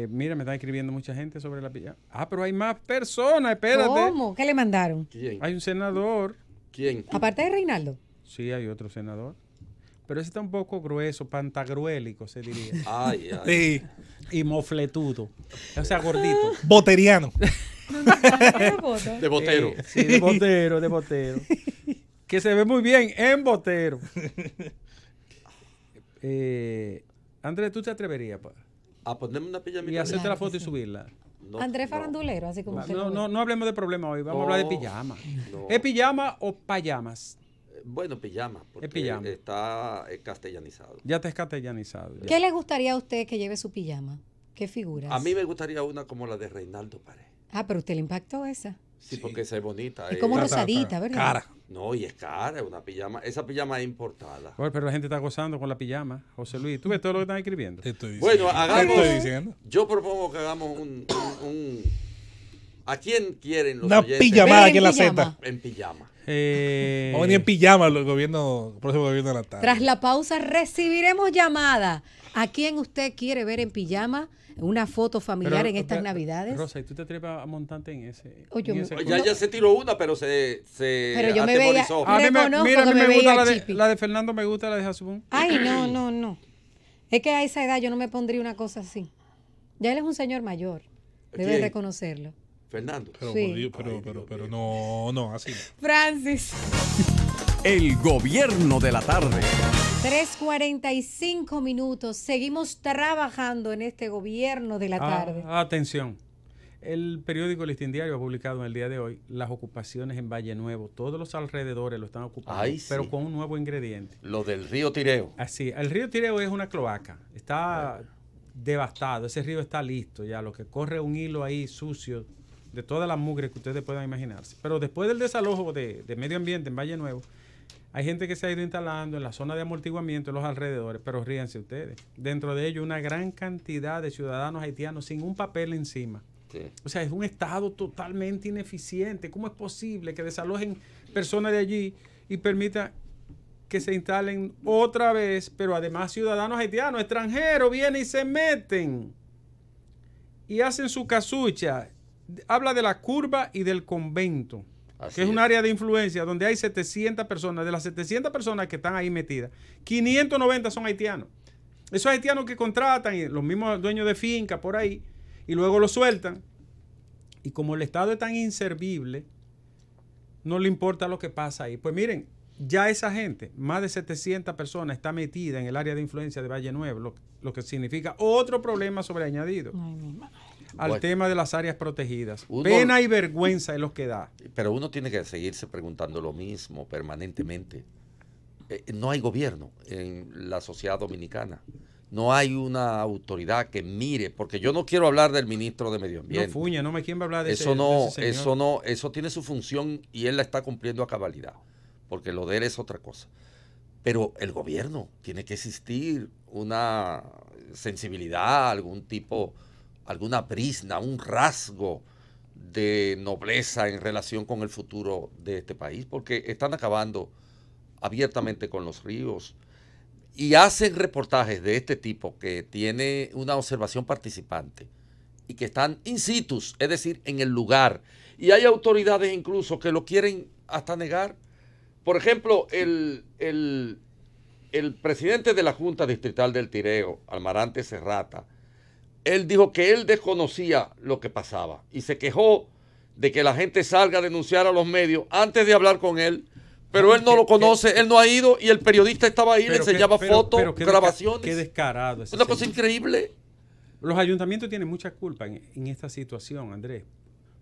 Mira, me están escribiendo mucha gente sobre la pijama. Ah, pero hay más personas, espérate. ¿Cómo? ¿Qué le mandaron? ¿Quién? Hay un senador. ¿Quién? Aparte de Reinaldo. Sí, hay otro senador. Pero ese está un poco grueso, pantagruélico, se diría. Ay, ay. Sí. Y mofletudo. O sea, gordito. Boteriano. De botero. Sí, de botero, de botero. Que se ve muy bien en botero. Andrés, ¿tú te atreverías A ponerme una pijamita. y hacerte Claro la que foto y sí. subirla? No, Andrés no. Farandulero, así como se lo ve. No hablemos de problemas hoy, vamos a hablar de pijama. No. ¿Es pijama o payamas? Bueno, pijama. Porque pijama. está castellanizado. Ya te has castellanizado. ya. ¿Qué le gustaría a usted que lleve su pijama? ¿Qué figuras? A mí me gustaría una como la de Reinaldo Pared. Ah, pero usted le impactó esa. Sí, porque esa es bonita. Es como Esa- rosadita, ¿verdad? Cara. No, y es cara, es una pijama. Esa pijama es importada. Bueno, pero la gente está gozando con la pijama. José Luis, ¿tú ves todo lo que están escribiendo? Te estoy diciendo. Bueno, hagamos. Te estoy diciendo. Yo propongo que hagamos ¿A quién quieren los Una oyentes? pijamada Ver aquí en la pijama. Z. En pijama. Vamos a venir en pijama el próximo gobierno de la tarde. Tras la pausa recibiremos llamada. ¿A quién usted quiere ver en pijama? Una foto familiar Pero, en estas pero, Navidades. Rosa, ¿y tú te atreves a montarte en ese? Oye, en ese Ya, ya se tiró una, pero se Pero yo me veía- atemorizó. A mí me, Reconozco mira, a mí que me me gusta veía chipi. la de Fernando, me gusta la de Hasbun. Ay, no. Es que a esa edad yo no me pondría una cosa así. Ya él es un señor mayor. Debe ¿Quién? reconocerlo. Fernando. Pero, Sí. por Dios, pero no, así no. Francis. El gobierno de la tarde. 3:45 minutos. Seguimos trabajando en este gobierno de la tarde. Atención. El periódico Listín Diario ha publicado en el día de hoy las ocupaciones en Valle Nuevo. Todos los alrededores lo están ocupando, Ay, sí. pero con un nuevo ingrediente. Lo del río Tireo. Así, el río Tireo es una cloaca. Está devastado. Ese río está listo ya. Lo que corre un hilo ahí sucio de toda la mugre que ustedes puedan imaginarse. Pero después del desalojo de medio ambiente en Valle Nuevo, hay gente que se ha ido instalando en la zona de amortiguamiento en los alrededores, pero ríanse ustedes. Dentro de ello, una gran cantidad de ciudadanos haitianos sin un papel encima. Sí. O sea, es un estado totalmente ineficiente. ¿Cómo es posible que desalojen personas de allí y permita que se instalen otra vez, pero además ciudadanos haitianos, extranjeros, vienen y se meten y hacen su casucha? Habla de la curva y del convento, Así que es un área de influencia donde hay 700 personas. De las 700 personas que están ahí metidas, 590 son haitianos. Esos haitianos que contratan, y los mismos dueños de finca por ahí, y luego lo sueltan. Y como el Estado es tan inservible, no le importa lo que pasa ahí. Pues miren, ya esa gente, más de 700 personas, está metida en el área de influencia de Valle Nuevo, lo que significa otro problema sobreañadido al Bueno. tema de las áreas protegidas. Uno- Pena y vergüenza es lo que da. Pero uno tiene que seguirse preguntando lo mismo permanentemente. No hay gobierno en la sociedad dominicana. No hay una autoridad que mire, porque yo no quiero hablar del ministro de Medio No Ambiente. fuña, no me quién va a hablar de Eso ese señor. eso tiene su función y él la está cumpliendo a cabalidad, porque lo de él es otra cosa. Pero el gobierno tiene que existir una sensibilidad, algún tipo, alguna brizna, un rasgo de nobleza en relación con el futuro de este país, porque están acabando abiertamente con los ríos y hacen reportajes de este tipo que tiene una observación participante y que están in situ, es decir, en el lugar. Y hay autoridades incluso que lo quieren hasta negar. Por ejemplo, el presidente de la Junta Distrital del Tireo, Almarante Serrata, él dijo que él desconocía lo que pasaba y se quejó de que la gente salga a denunciar a los medios antes de hablar con él, pero él no lo conoce, él no ha ido y el periodista estaba ahí, le enseñaba fotos, qué grabaciones. Qué descarado ese Una cosa señor. increíble. Los ayuntamientos tienen mucha culpa en esta situación, Andrés.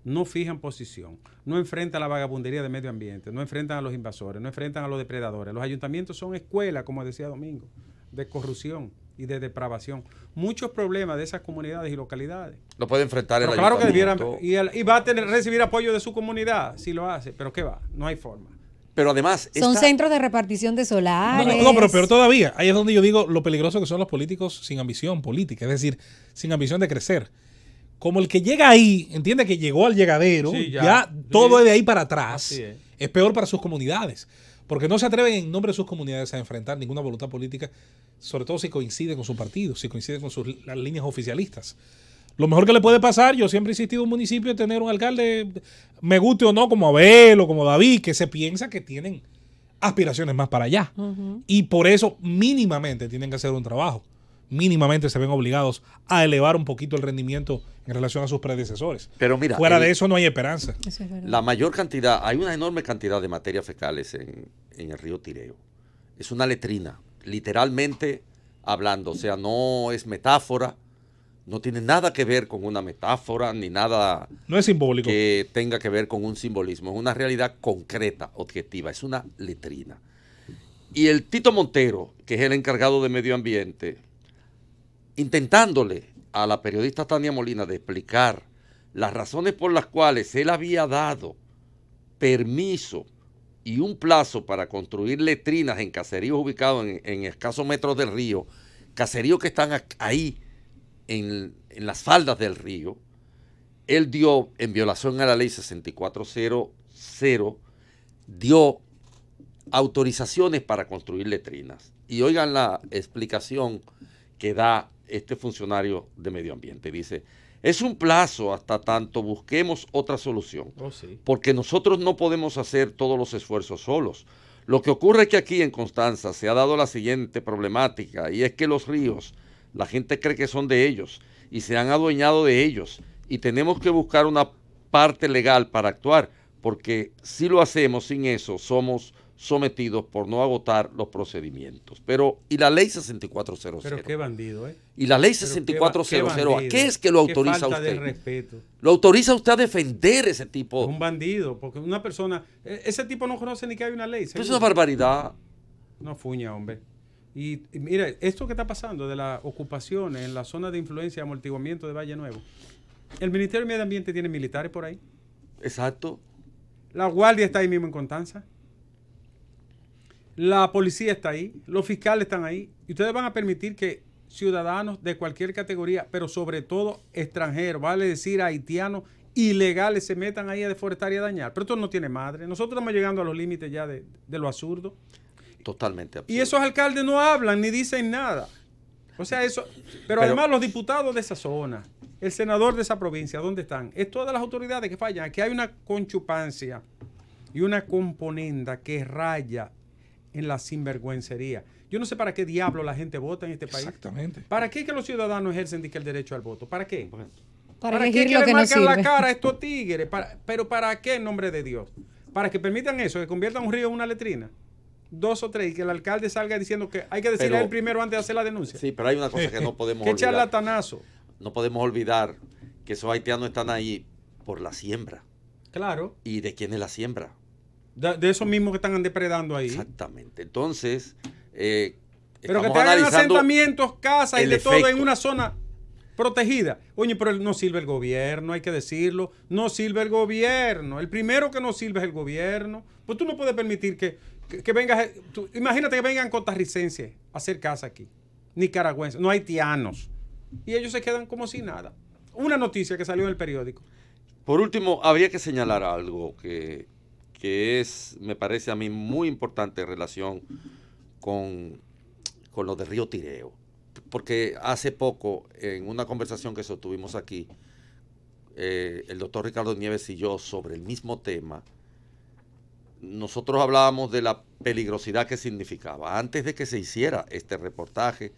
No fijan posición, no enfrentan la vagabundería de medio ambiente, no enfrentan a los invasores, no enfrentan a los depredadores. Los ayuntamientos son escuelas, como decía Domingo, de corrupción y de depravación. Muchos problemas de esas comunidades y localidades. Lo puede enfrentar pero el claro que ayuntamiento. y va a recibir apoyo de su comunidad si lo hace, pero ¿qué va? No hay forma. Pero además... Son centros de repartición de solares. No, pero todavía, ahí es donde yo digo lo peligroso que son los políticos sin ambición política, es decir, sin ambición de crecer. Como el que llega ahí, entiende que llegó al llegadero, sí, ya todo es de ahí para atrás, es peor para sus comunidades. Porque no se atreven en nombre de sus comunidades a enfrentar ninguna voluntad política, sobre todo si coincide con su partido, si coincide con las líneas oficialistas. Lo mejor que le puede pasar, yo siempre he insistido en un municipio, es tener un alcalde, me guste o no, como Abel o como David, que se piensa que tienen aspiraciones más para allá. Y por eso mínimamente tienen que hacer un trabajo. Mínimamente se ven obligados a elevar un poquito el rendimiento en relación a sus predecesores. Pero mira, fuera de eso no hay esperanza. Eso es verdad. La mayor cantidad, hay una enorme cantidad de materias fecales en el río Tireo. Es una letrina, literalmente hablando. O sea, no es metáfora, no tiene nada que ver con una metáfora, ni nada no es simbólico que tenga que ver con un simbolismo. Es una realidad concreta, objetiva, es una letrina. Y el Tito Montero, que es el encargado de medio ambiente, intentándole a la periodista Tania Molina de explicar las razones por las cuales él había dado permiso y un plazo para construir letrinas en caseríos ubicados en escasos metros del río, caseríos que están ahí en las faldas del río, él dio, en violación a la ley 6400, dio autorizaciones para construir letrinas. Y oigan la explicación que da este funcionario de medio ambiente. Dice, es un plazo hasta tanto busquemos otra solución, porque nosotros no podemos hacer todos los esfuerzos solos. Lo que ocurre es que aquí en Constanza se ha dado la siguiente problemática, y es que los ríos, la gente cree que son de ellos, y se han adueñado de ellos, y tenemos que buscar una parte legal para actuar, porque si lo hacemos sin eso, somos sometidos por no agotar los procedimientos. Pero, ¿y la ley 6400? Pero qué bandido, ¿eh? ¿Y la ley 6400? ¿A qué es que lo autoriza falta usted? De respeto. ¿Lo autoriza usted a defender ese tipo? Es un bandido, porque una persona, ese tipo no conoce ni que hay una ley. Es una barbaridad. No fuña, hombre. Y mira, esto que está pasando de las ocupaciones en la zona de influencia y amortiguamiento de Valle Nuevo, el Ministerio de Medio Ambiente tiene militares por ahí. Exacto. La Guardia está ahí mismo en Constanza. La policía está ahí, los fiscales están ahí, y ustedes van a permitir que ciudadanos de cualquier categoría, pero sobre todo extranjeros, vale decir haitianos, ilegales, se metan ahí a deforestar y a dañar. Pero esto no tiene madre. Nosotros estamos llegando a los límites ya de lo absurdo. Totalmente absurdo. Y esos alcaldes no hablan ni dicen nada. O sea, eso. Pero además los diputados de esa zona, el senador de esa provincia, ¿dónde están? Es todas las autoridades que fallan. Aquí hay una conchupancia y una componenda que raya en la sinvergüencería. Yo no sé para qué diablo la gente vota en este país. Exactamente. ¿Para qué que los ciudadanos ejercen el derecho al voto? ¿Para qué? Para qué elegir que lo le que no marcan sirve. la cara a estos tigres? ¿Pero para qué, en nombre de Dios? ¿Para que permitan eso, que conviertan un río en una letrina? 2 o 3, y que el alcalde salga diciendo que hay que decirle a él primero antes de hacer la denuncia. Sí, pero hay una cosa que no podemos ¿Qué olvidar. charlatanazo? No podemos olvidar que esos haitianos están ahí por la siembra. Claro. ¿Y de quién es la siembra? De esos mismos que están depredando ahí. Exactamente. Entonces, pero que te hagan asentamientos, casas y de todo en una zona protegida. Oye, pero no sirve el gobierno, hay que decirlo. No sirve el gobierno. El primero que no sirve es el gobierno. Pues tú no puedes permitir que vengas. Imagínate que vengan costarricenses a hacer casa aquí. Nicaragüenses, no haitianos. Y ellos se quedan como si nada. Una noticia que salió en el periódico. Por último, habría que señalar algo que es, me parece a mí, muy importante en relación con lo de Río Tireo. Porque hace poco, en una conversación que sostuvimos aquí, el doctor Ricardo Nieves y yo sobre el mismo tema, nosotros hablábamos de la peligrosidad que significaba. Antes de que se hiciera este reportaje,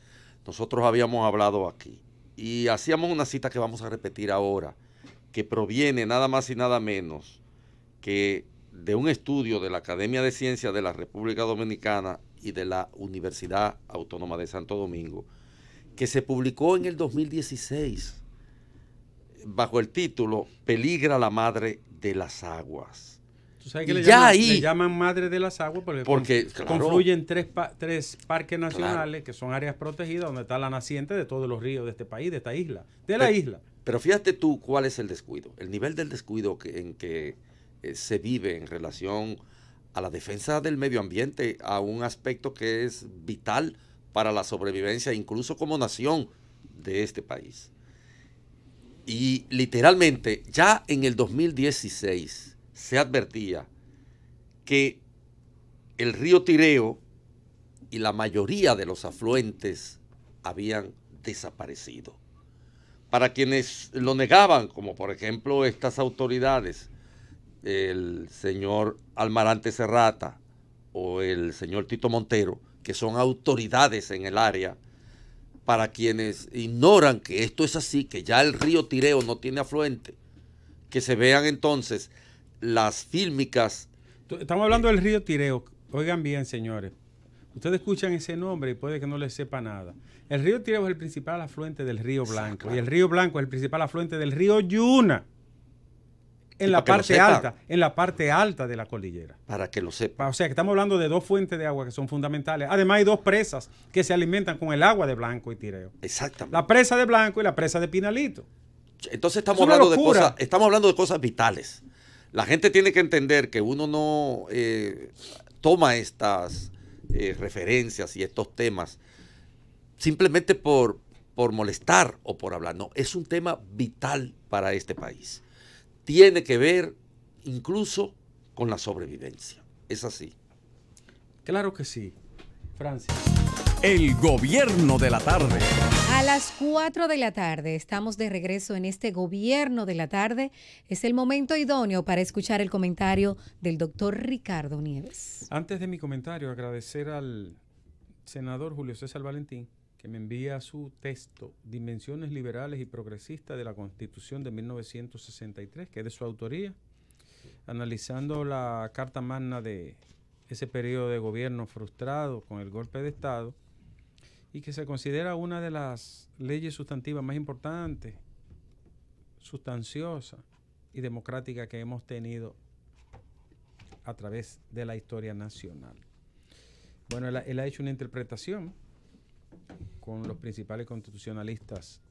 nosotros habíamos hablado aquí y hacíamos una cita que vamos a repetir ahora, que proviene nada más y nada menos que de un estudio de la Academia de Ciencias de la República Dominicana y de la Universidad Autónoma de Santo Domingo, que se publicó en el 2016 bajo el título Peligra la madre de las aguas. ¿Tú sabes que le llaman madre de las aguas? Porque claro, confluyen tres parques nacionales, claro, que son áreas protegidas donde está la naciente de todos los ríos de este país, de esta isla, la isla. Pero fíjate tú cuál es el descuido, el nivel del descuido en que se vive en relación a la defensa del medio ambiente, a un aspecto que es vital para la sobrevivencia, incluso como nación de este país. Y literalmente, ya en el 2016 se advertía que el río Tireo y la mayoría de los afluentes habían desaparecido. Para quienes lo negaban, como por ejemplo estas autoridades, el señor Almarante Serrata o el señor Tito Montero, que son autoridades en el área, para quienes ignoran que esto es así, que ya el río Tireo no tiene afluente, que se vean entonces las fílmicas. Estamos hablando del río Tireo. Oigan bien, señores. Ustedes escuchan ese nombre y puede que no les sepa nada. El río Tireo es el principal afluente del río Blanco. Claro. Y el río Blanco es el principal afluente del río Yuna. En la parte alta de la cordillera. Para que lo sepa. O sea, que estamos hablando de dos fuentes de agua que son fundamentales. Además, hay dos presas que se alimentan con el agua de Blanco y Tireo. Exactamente. La presa de Blanco y la presa de Pinalito. Entonces estamos hablando de cosas vitales. La gente tiene que entender que uno no toma estas referencias y estos temas simplemente por molestar o por hablar. No, es un tema vital para este país. Tiene que ver incluso con la sobrevivencia. Es así. Claro que sí. Francia. El gobierno de la tarde. A las 4 de la tarde estamos de regreso en este gobierno de la tarde. Es el momento idóneo para escuchar el comentario del doctor Ricardo Nieves. Antes de mi comentario, agradecer al senador Julio César Valentín, que me envía su texto, Dimensiones Liberales y Progresistas de la Constitución de 1963, que es de su autoría, analizando la Carta Magna de ese periodo de gobierno frustrado con el golpe de Estado, y que se considera una de las leyes sustantivas más importantes, sustanciosas y democráticas que hemos tenido a través de la historia nacional. Bueno, él ha hecho una interpretación con los principales constitucionalistas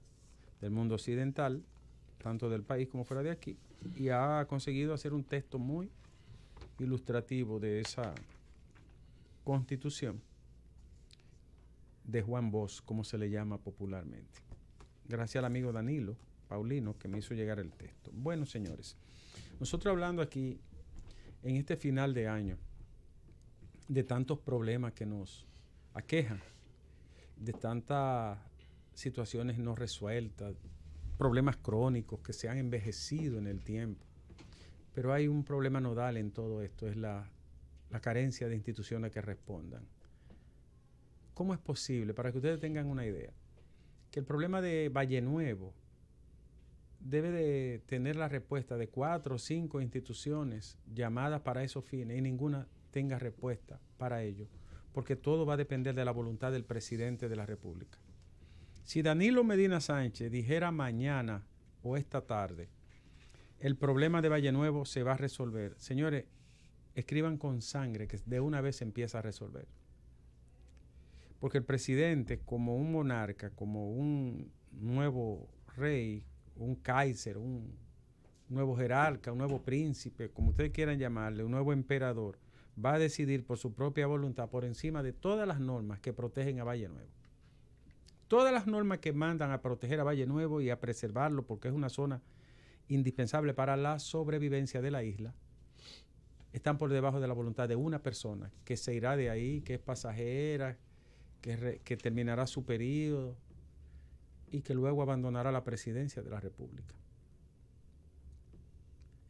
del mundo occidental, tanto del país como fuera de aquí, y ha conseguido hacer un texto muy ilustrativo de esa constitución de Juan Bosch, como se le llama popularmente. Gracias al amigo Danilo Paulino que me hizo llegar el texto. Bueno, señores, nosotros hablando aquí en este final de año de tantos problemas que nos aquejan, de tantas situaciones no resueltas, problemas crónicos que se han envejecido en el tiempo. Pero hay un problema nodal en todo esto, es la carencia de instituciones que respondan. ¿Cómo es posible, para que ustedes tengan una idea, que el problema de Valle Nuevo debe de tener la respuesta de 4 o 5 instituciones llamadas para esos fines y ninguna tenga respuesta para ello? Porque todo va a depender de la voluntad del presidente de la República. Si Danilo Medina Sánchez dijera mañana o esta tarde, el problema de Valle Nuevo se va a resolver, señores, escriban con sangre que de una vez se empieza a resolver. Porque el presidente, como un monarca, como un nuevo rey, un Kaiser, un nuevo jerarca, un nuevo príncipe, como ustedes quieran llamarle, un nuevo emperador, va a decidir por su propia voluntad, por encima de todas las normas que protegen a Valle Nuevo. Todas las normas que mandan a proteger a Valle Nuevo y a preservarlo, porque es una zona indispensable para la sobrevivencia de la isla, están por debajo de la voluntad de una persona que se irá de ahí, que es pasajera, que terminará su periodo y que luego abandonará la presidencia de la República.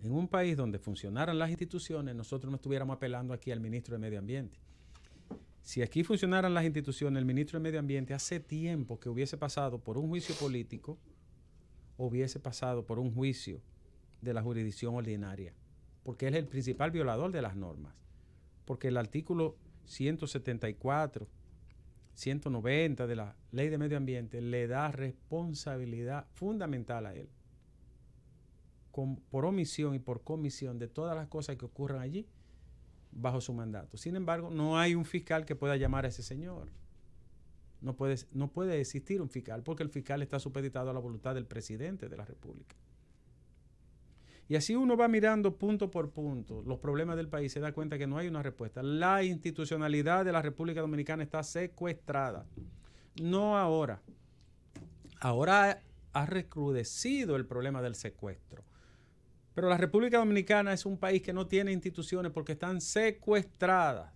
En un país donde funcionaran las instituciones, nosotros no estuviéramos apelando aquí al ministro de Medio Ambiente. Si aquí funcionaran las instituciones, el ministro de Medio Ambiente hace tiempo que hubiese pasado por un juicio político, hubiese pasado por un juicio de la jurisdicción ordinaria, porque él es el principal violador de las normas. Porque el artículo 174 190 de la Ley de Medio Ambiente le da responsabilidad fundamental a él, por omisión y por comisión de todas las cosas que ocurran allí bajo su mandato. Sin embargo, no hay un fiscal que pueda llamar a ese señor. No puede existir un fiscal, porque el fiscal está supeditado a la voluntad del presidente de la República. Y así uno va mirando punto por punto los problemas del país, se da cuenta que no hay una respuesta. La institucionalidad de la República Dominicana está secuestrada. No ahora. Ahora ha recrudecido el problema del secuestro. Pero la República Dominicana es un país que no tiene instituciones porque están secuestradas.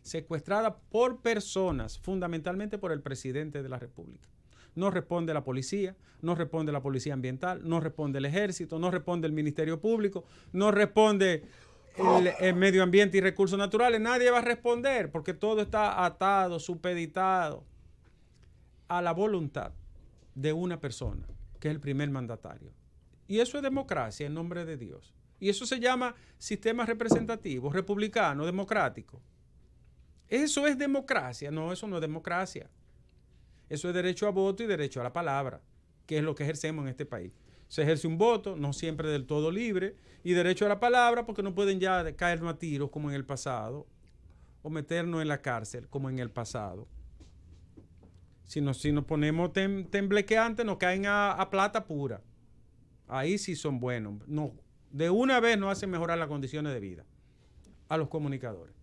Secuestradas por personas, fundamentalmente por el presidente de la República. No responde la policía, no responde la policía ambiental, no responde el ejército, no responde el Ministerio Público, no responde el medio ambiente y recursos naturales. Nadie va a responder porque todo está atado, supeditado a la voluntad de una persona, que es el primer mandatario. Y eso es democracia en nombre de Dios. Y eso se llama sistema representativo, republicano, democrático. ¿Eso es democracia? No, eso no es democracia. Eso es derecho a voto y derecho a la palabra, que es lo que ejercemos en este país. Se ejerce un voto, no siempre del todo libre, y derecho a la palabra, porque no pueden ya caernos a tiros como en el pasado, o meternos en la cárcel como en el pasado. Si nos ponemos temblequeantes, nos caen a plata pura. Ahí sí son buenos. No, de una vez nos hacen mejorar las condiciones de vida a los comunicadores.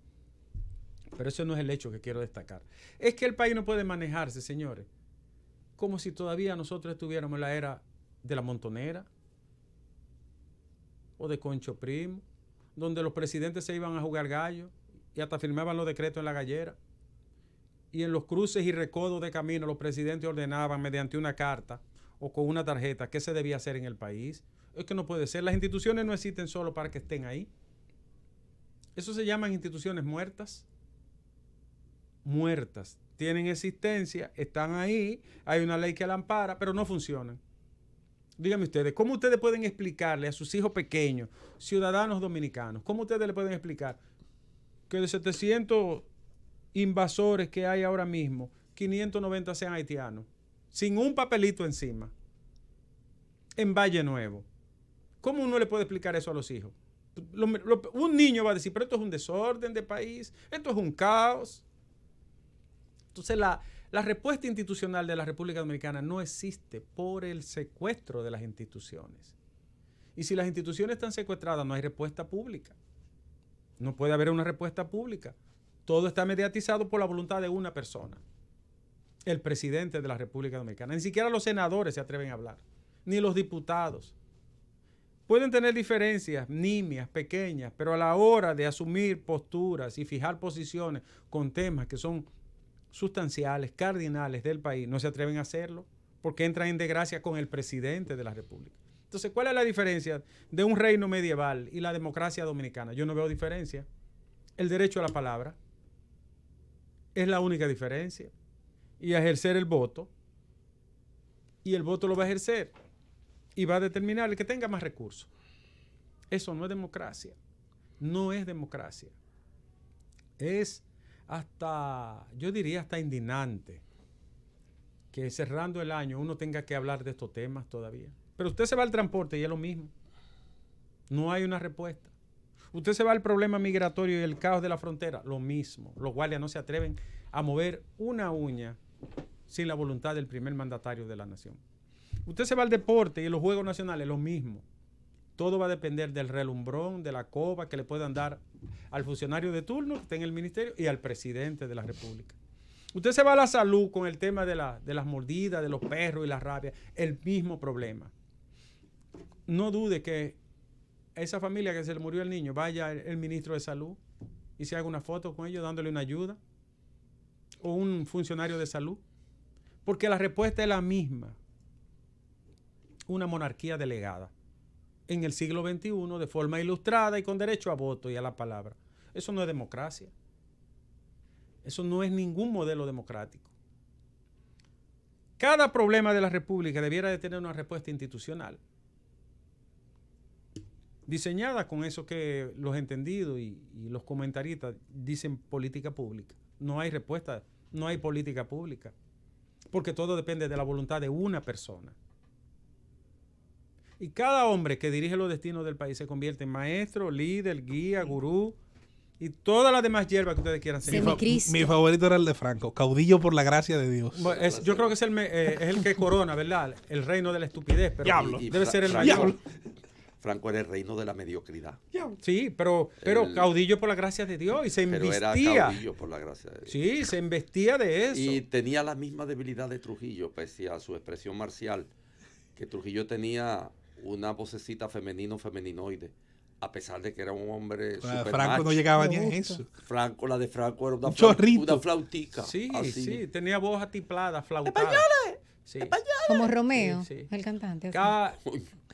Pero eso no es el hecho que quiero destacar. Es que el país no puede manejarse, señores, como si todavía nosotros estuviéramos en la era de la montonera o de Concho Primo, donde los presidentes se iban a jugar gallo y hasta firmaban los decretos en la gallera. Y en los cruces y recodos de camino los presidentes ordenaban mediante una carta o con una tarjeta qué se debía hacer en el país. Es que no puede ser. Las instituciones no existen solo para que estén ahí. Eso se llaman instituciones muertas. Muertas. Tienen existencia, están ahí, hay una ley que la ampara, pero no funcionan. Díganme ustedes, ¿cómo ustedes pueden explicarle a sus hijos pequeños, ciudadanos dominicanos, cómo ustedes le pueden explicar que de 700 invasores que hay ahora mismo, 590 sean haitianos, sin un papelito encima, en Valle Nuevo? ¿Cómo uno le puede explicar eso a los hijos? Un niño va a decir, pero esto es un desorden de país, esto es un caos. Entonces la respuesta institucional de la República Dominicana no existe por el secuestro de las instituciones. Y si las instituciones están secuestradas, no hay respuesta pública. No puede haber una respuesta pública. Todo está mediatizado por la voluntad de una persona, el presidente de la República Dominicana. Ni siquiera los senadores se atreven a hablar, ni los diputados. Pueden tener diferencias nimias, pequeñas, pero a la hora de asumir posturas y fijar posiciones con temas que son sustanciales, cardinales del país, no se atreven a hacerlo porque entran en desgracia con el presidente de la República. Entonces, ¿cuál es la diferencia de un reino medieval y la democracia dominicana? Yo no veo diferencia. El derecho a la palabra es la única diferencia. Y a ejercer el voto. Y el voto lo va a ejercer. Y va a determinar el que tenga más recursos. Eso no es democracia. No es democracia. Es hasta, yo diría hasta indignante que cerrando el año uno tenga que hablar de estos temas todavía. Pero usted se va al transporte y es lo mismo. No hay una respuesta. Usted se va al problema migratorio y el caos de la frontera, lo mismo. Los guardias no se atreven a mover una uña sin la voluntad del primer mandatario de la nación. Usted se va al deporte y los Juegos Nacionales, lo mismo. Todo va a depender del relumbrón, de la coba que le puedan dar al funcionario de turno que esté en el ministerio y al presidente de la República. Usted se va a la salud con el tema de las mordidas, de los perros y la rabia, el mismo problema. No dude que a esa familia que se le murió el niño vaya el ministro de salud y se haga una foto con ellos dándole una ayuda, o un funcionario de salud, porque la respuesta es la misma. Una monarquía delegada en el siglo XXI de forma ilustrada y con derecho a voto y a la palabra. Eso no es democracia. Eso no es ningún modelo democrático. Cada problema de la República debiera de tener una respuesta institucional diseñada con eso que los entendidos y los comentaristas dicen política pública. No hay respuesta no hay política pública, porque todo depende de la voluntad de una persona. Y cada hombre que dirige los destinos del país se convierte en maestro, líder, guía, gurú y todas las demás hierbas que ustedes quieran ser. Mi favorito era el de Franco, caudillo por la gracia de Dios. Bueno, yo creo que es el que corona, ¿verdad? El reino de la estupidez, pero Diablo. debe ser el mayor. Franco era el reino de la mediocridad. Sí, pero caudillo por la gracia de Dios y se Pero investía. era caudillo por la gracia de Dios. Sí, se investía de eso. Y tenía la misma debilidad de Trujillo, pese a su expresión marcial, que Trujillo tenía una vocecita femeninoide, a pesar de que era un hombre super Franco macho. no llegaba ni a eso. La de Franco era una, chorrito. flautica. Sí, así. sí, tenía voz atiplada, flautada. ¡Españoles! Sí. Como Romeo, Sí. el cantante.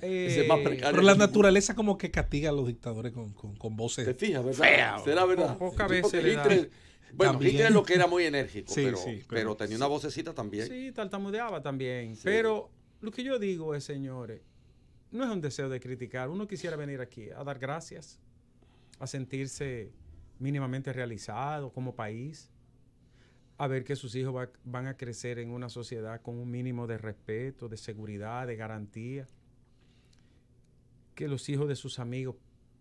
Ese es más precario. Pero la naturaleza como que castiga a los dictadores con voces. ¿Te fijas, verdad? ¿Será verdad? Pocas Sí, veces porque le da. bueno, También. Hitler lo que era muy enérgico, Sí, pero, pero tenía una vocecita también. Sí, tartamudeaba también. Sí. Pero lo que yo digo es, señores, no es un deseo de criticar. Uno quisiera venir aquí a dar gracias, a sentirse mínimamente realizado como país, a ver que sus hijos van a crecer en una sociedad con un mínimo de respeto, de seguridad, de garantía, que los hijos de sus amigos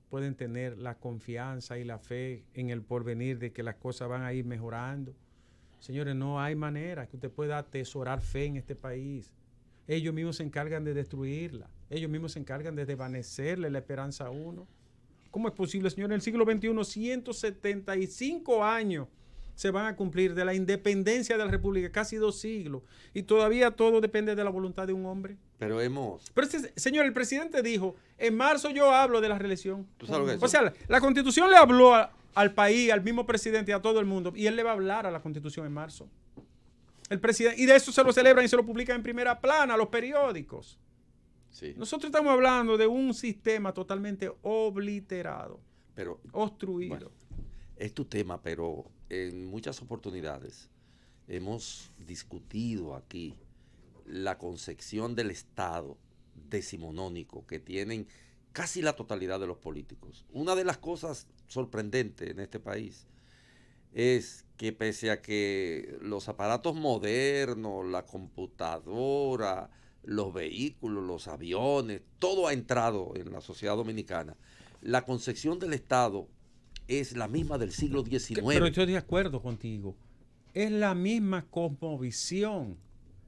pueden tener la confianza y la fe en el porvenir de que las cosas van a ir mejorando. Señores, no hay manera que usted pueda atesorar fe en este país. Ellos mismos se encargan de destruirla. Ellos mismos se encargan de desvanecerle la esperanza a uno. ¿Cómo es posible, señor? En el siglo XXI, 175 años se van a cumplir de la independencia de la República, casi 2 siglos, y todavía todo depende de la voluntad de un hombre. Pero Señor, el presidente dijo, en marzo yo hablo de la reelección. ¿Tú sabes lo que es O eso? sea, la Constitución le habló al país, al mismo presidente y a todo el mundo, y él le va a hablar a la Constitución en marzo. El presidente, y de eso se lo celebran y se lo publican en primera plana a los periódicos. Sí. Nosotros estamos hablando de un sistema totalmente obliterado, Pero, obstruido. bueno, es tu tema, pero en muchas oportunidades hemos discutido aquí la concepción del Estado decimonónico que tienen casi la totalidad de los políticos. Una de las cosas sorprendentes en este país es que pese a que los aparatos modernos, la computadora, los vehículos, los aviones, todo ha entrado en la sociedad dominicana, la concepción del Estado es la misma del siglo XIX. Pero estoy de acuerdo contigo. Es la misma cosmovisión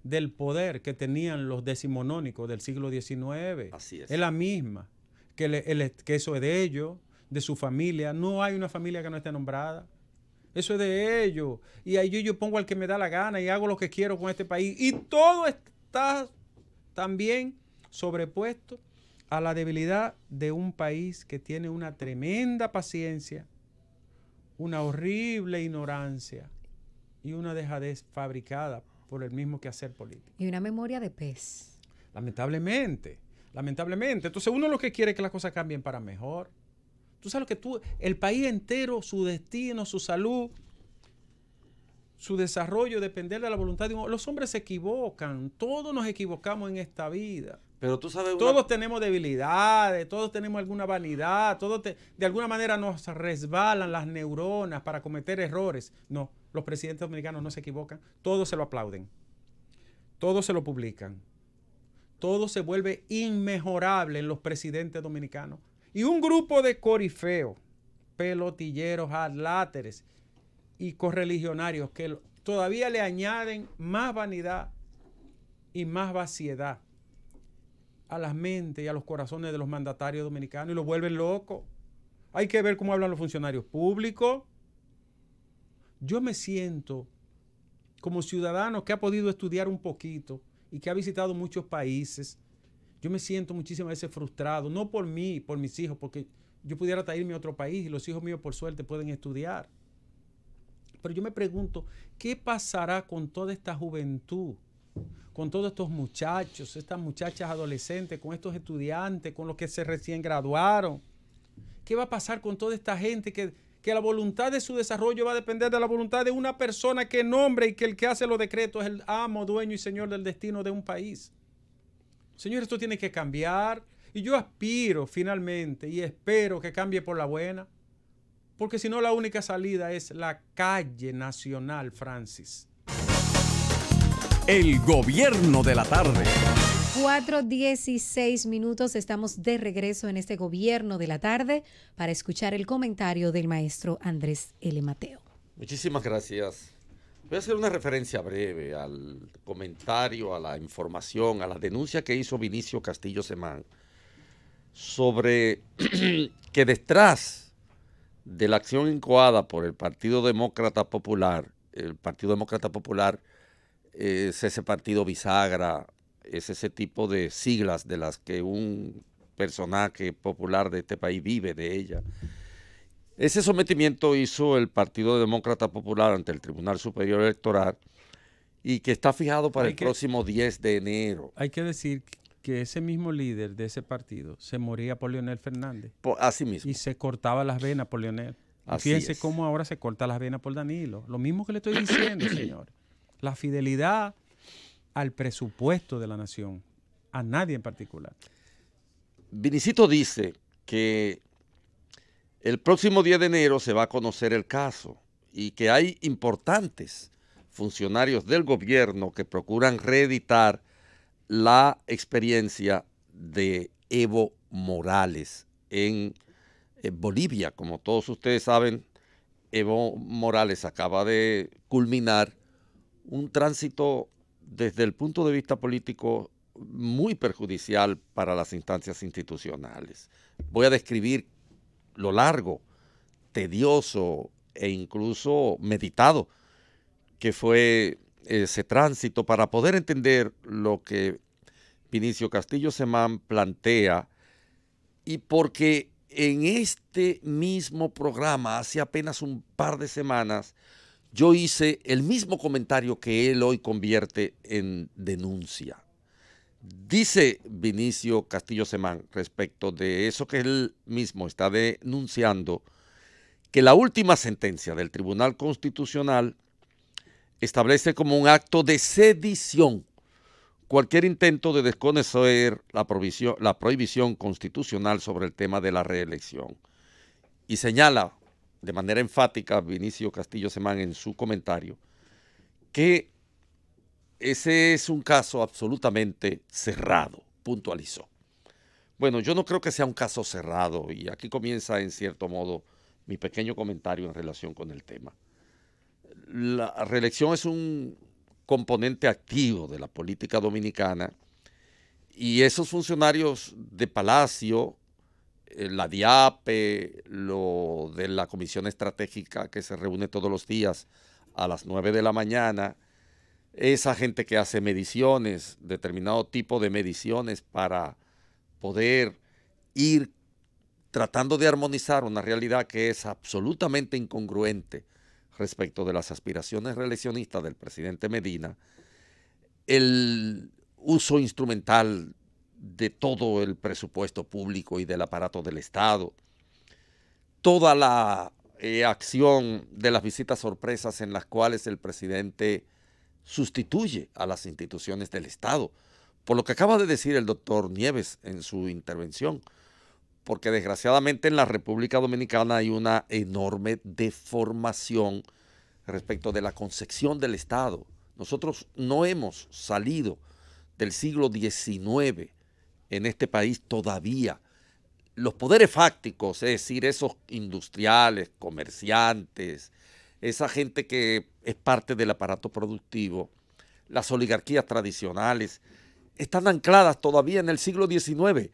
del poder que tenían los decimonónicos del siglo XIX. Así es. Es la misma. Que eso es de ellos, de su familia. No hay una familia que no esté nombrada. Eso es de ellos. Y ahí yo pongo al que me da la gana y hago lo que quiero con este país. Y todo está también sobrepuesto a la debilidad de un país que tiene una tremenda paciencia, una horrible ignorancia y una dejadez fabricada por el mismo quehacer político. Y una memoria de pez. Lamentablemente. Entonces uno lo que quiere es que las cosas cambien para mejor. Tú sabes que el país entero, su destino, su salud, su desarrollo, depender de la voluntad de un hombre. Los hombres se equivocan, todos nos equivocamos en esta vida. Pero tú sabes Todos tenemos debilidades, todos tenemos alguna vanidad, de alguna manera nos resbalan las neuronas para cometer errores. No, los presidentes dominicanos no se equivocan, todos se lo aplauden, todos se lo publican, todo se vuelve inmejorable en los presidentes dominicanos. Y un grupo de corifeos, pelotilleros, adláteres y correligionarios que todavía le añaden más vanidad y más vaciedad a las mentes y a los corazones de los mandatarios dominicanos y los vuelven locos. Hay que ver cómo hablan los funcionarios públicos. Yo me siento como ciudadano que ha podido estudiar un poquito y que ha visitado muchos países. Yo me siento muchísimas veces frustrado, no por mí, por mis hijos, porque yo pudiera hasta irme a otro país y los hijos míos por suerte pueden estudiar. Pero yo me pregunto, ¿qué pasará con toda esta juventud? Con todos estos muchachos, estas muchachas adolescentes, con estos estudiantes, con los que se recién graduaron. ¿Qué va a pasar con toda esta gente que la voluntad de su desarrollo va a depender de la voluntad de una persona que nombre y que el que hace los decretos es el amo, dueño y señor del destino de un país? Señor, esto tiene que cambiar y yo aspiro finalmente y espero que cambie por la buena, porque si no la única salida es la calle nacional, Francis. El gobierno de la tarde. 4:16 minutos, estamos de regreso en este gobierno de la tarde para escuchar el comentario del maestro Andrés L. Mateo. Muchísimas gracias. Voy a hacer una referencia breve al comentario, a la información, a la denuncia que hizo Vinicio Castillo Semán sobre que detrás de la acción incoada por el Partido Demócrata Popular, es ese partido bisagra, es ese tipo de siglas de las que un personaje popular de este país vive de ella. Ese sometimiento hizo el Partido Demócrata Popular ante el Tribunal Superior Electoral y que está fijado para el próximo 10 de enero. Hay que decir que ese mismo líder de ese partido se moría por Leonel Fernández. Así mismo. Y se cortaba las venas por Leonel. Fíjense cómo ahora se corta las venas por Danilo. Lo mismo que le estoy diciendo, señores. La fidelidad al presupuesto de la nación, a nadie en particular. Vinicito dice que el próximo 10 de enero se va a conocer el caso y que hay importantes funcionarios del gobierno que procuran reeditar la experiencia de Evo Morales en Bolivia. Como todos ustedes saben, Evo Morales acaba de culminar un tránsito desde el punto de vista político muy perjudicial para las instancias institucionales. Voy a describir lo largo, tedioso e incluso meditado que fue ese tránsito para poder entender lo que Vinicio Castillo Semán plantea, y porque en este mismo programa hace apenas un par de semanas yo hice el mismo comentario que él hoy convierte en denuncia. Dice Vinicio Castillo Semán respecto de eso que él mismo está denunciando, que la última sentencia del Tribunal Constitucional establece como un acto de sedición cualquier intento de desconocer la prohibición constitucional sobre el tema de la reelección. Y señala de manera enfática Vinicio Castillo Semán en su comentario que ese es un caso absolutamente cerrado, puntualizó. Bueno, yo no creo que sea un caso cerrado, y aquí comienza en cierto modo mi pequeño comentario en relación con el tema. La reelección es un componente activo de la política dominicana, y esos funcionarios de Palacio, la DIAPE, lo de la Comisión Estratégica que se reúne todos los días a las 9 de la mañana, esa gente que hace mediciones, determinado tipo de mediciones para poder ir tratando de armonizar una realidad que es absolutamente incongruente respecto de las aspiraciones reeleccionistas del presidente Medina, el uso instrumental de todo el presupuesto público y del aparato del Estado, toda la acción de las visitas sorpresas en las cuales el presidente sustituye a las instituciones del Estado, por lo que acaba de decir el doctor Nieves en su intervención, porque desgraciadamente en la República Dominicana hay una enorme deformación respecto de la concepción del Estado. Nosotros no hemos salido del siglo XIX en este país todavía. Los poderes fácticos, es decir, esos industriales, comerciantes, esa gente que es parte del aparato productivo, las oligarquías tradicionales, están ancladas todavía en el siglo XIX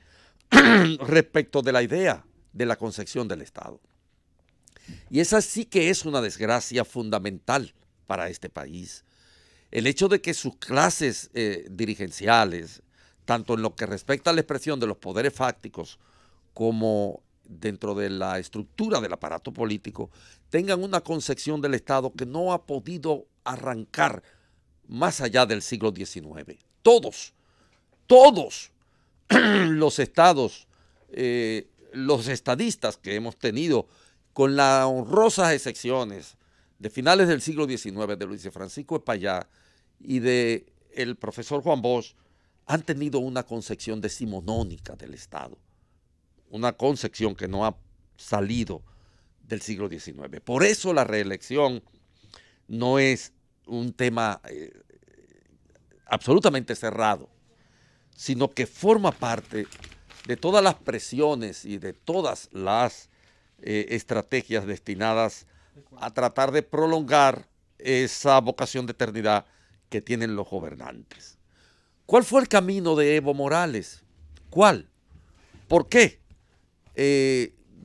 respecto de la idea de la concepción del Estado. Y esa sí que es una desgracia fundamental para este país. El hecho de que sus clases dirigenciales, tanto en lo que respecta a la expresión de los poderes fácticos como dentro de la estructura del aparato político, tengan una concepción del Estado que no ha podido arrancar más allá del siglo XIX. Todos los estados, los estadistas que hemos tenido, con las honrosas excepciones de finales del siglo XIX, de Luis Francisco Espaillá y del profesor Juan Bosch, han tenido una concepción decimonónica del Estado, una concepción que no ha salido del siglo XIX. Por eso la reelección no es un tema absolutamente cerrado, sino que forma parte de todas las presiones y de todas las estrategias destinadas a tratar de prolongar esa vocación de eternidad que tienen los gobernantes. ¿Cuál fue el camino de Evo Morales? ¿Cuál? ¿Por qué?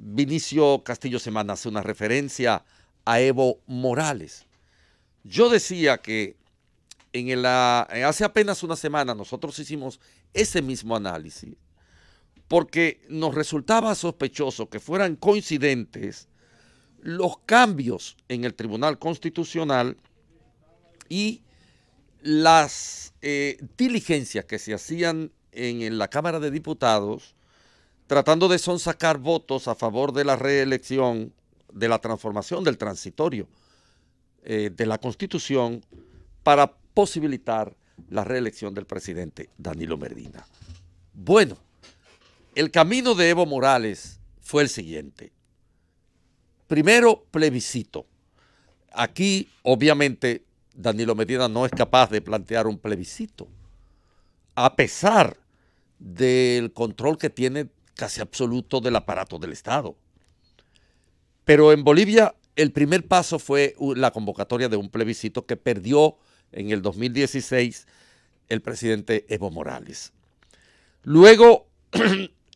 Vinicio Castillo Semana hace una referencia a Evo Morales. Yo decía que hace apenas una semana nosotros hicimos ese mismo análisis porque nos resultaba sospechoso que fueran coincidentes los cambios en el Tribunal Constitucional y las diligencias que se hacían en la Cámara de Diputados tratando de sonsacar votos a favor de la reelección, de la transformación del transitorio de la Constitución para posibilitar la reelección del presidente Danilo Medina. Bueno, el camino de Evo Morales fue el siguiente. Primero, plebiscito. Aquí, obviamente, Danilo Medina no es capaz de plantear un plebiscito, a pesar del control que tiene casi absoluto del aparato del Estado. Pero en Bolivia el primer paso fue la convocatoria de un plebiscito que perdió en el 2016 el presidente Evo Morales. Luego,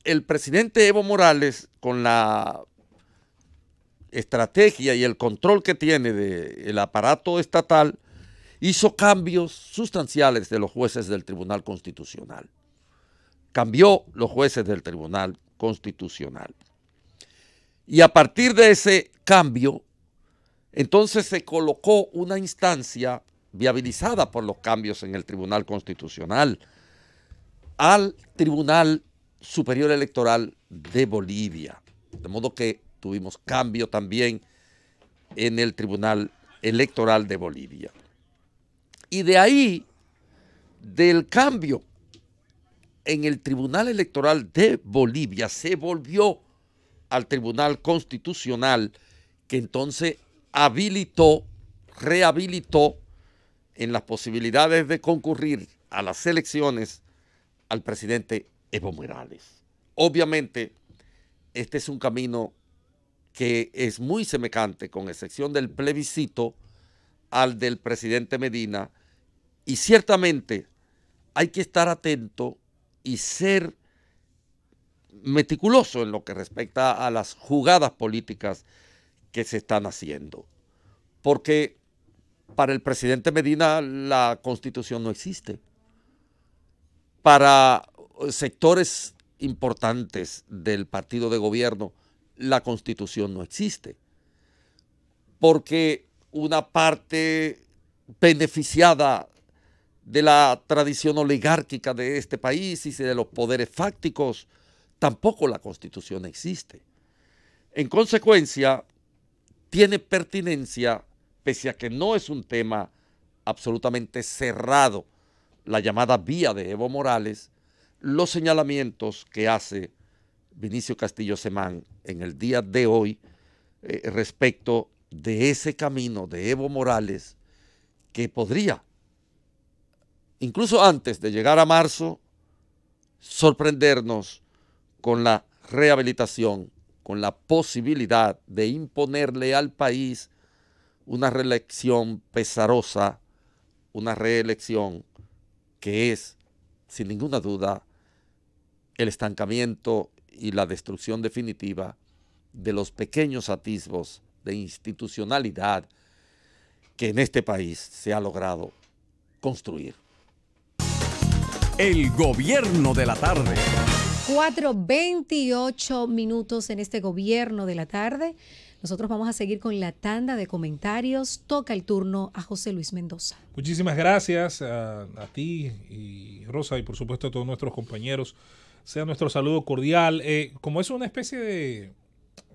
el presidente Evo Morales, con la estrategia y el control que tiene del aparato estatal, hizo cambios sustanciales de los jueces del Tribunal Constitucional. Cambió los jueces del Tribunal Constitucional. Y a partir de ese cambio, entonces se colocó una instancia viabilizada por los cambios en el Tribunal Constitucional al Tribunal Superior Electoral de Bolivia. De modo que tuvimos cambio también en el Tribunal Electoral de Bolivia. Y de ahí, del cambio en el Tribunal Electoral de Bolivia, se volvió al Tribunal Constitucional, que entonces rehabilitó en las posibilidades de concurrir a las elecciones al presidente Evo Morales. Obviamente, este es un camino que es muy semejante, con excepción del plebiscito, al del presidente Medina, y ciertamente hay que estar atento y ser meticuloso en lo que respecta a las jugadas políticas que se están haciendo. Porque para el presidente Medina la Constitución no existe. Para sectores importantes del partido de gobierno, la Constitución no existe. Porque una parte beneficiada de la tradición oligárquica de este país y de los poderes fácticos, tampoco la Constitución existe. En consecuencia, tiene pertinencia, pese a que no es un tema absolutamente cerrado, la llamada vía de Evo Morales, los señalamientos que hace Vinicio Castillo Semán en el día de hoy respecto de ese camino de Evo Morales que podría, incluso antes de llegar a marzo, sorprendernos con la rehabilitación, con la posibilidad de imponerle al país una reelección pesarosa, una reelección que es, sin ninguna duda, el estancamiento y la destrucción definitiva de los pequeños atisbos de institucionalidad que en este país se ha logrado construir. El gobierno de la tarde. 4:28 minutos en este gobierno de la tarde. Nosotros vamos a seguir con la tanda de comentarios. Toca el turno a José Luis Mendoza. Muchísimas gracias a ti y Rosa y por supuesto a todos nuestros compañeros. Sea nuestro saludo cordial. Como es una especie de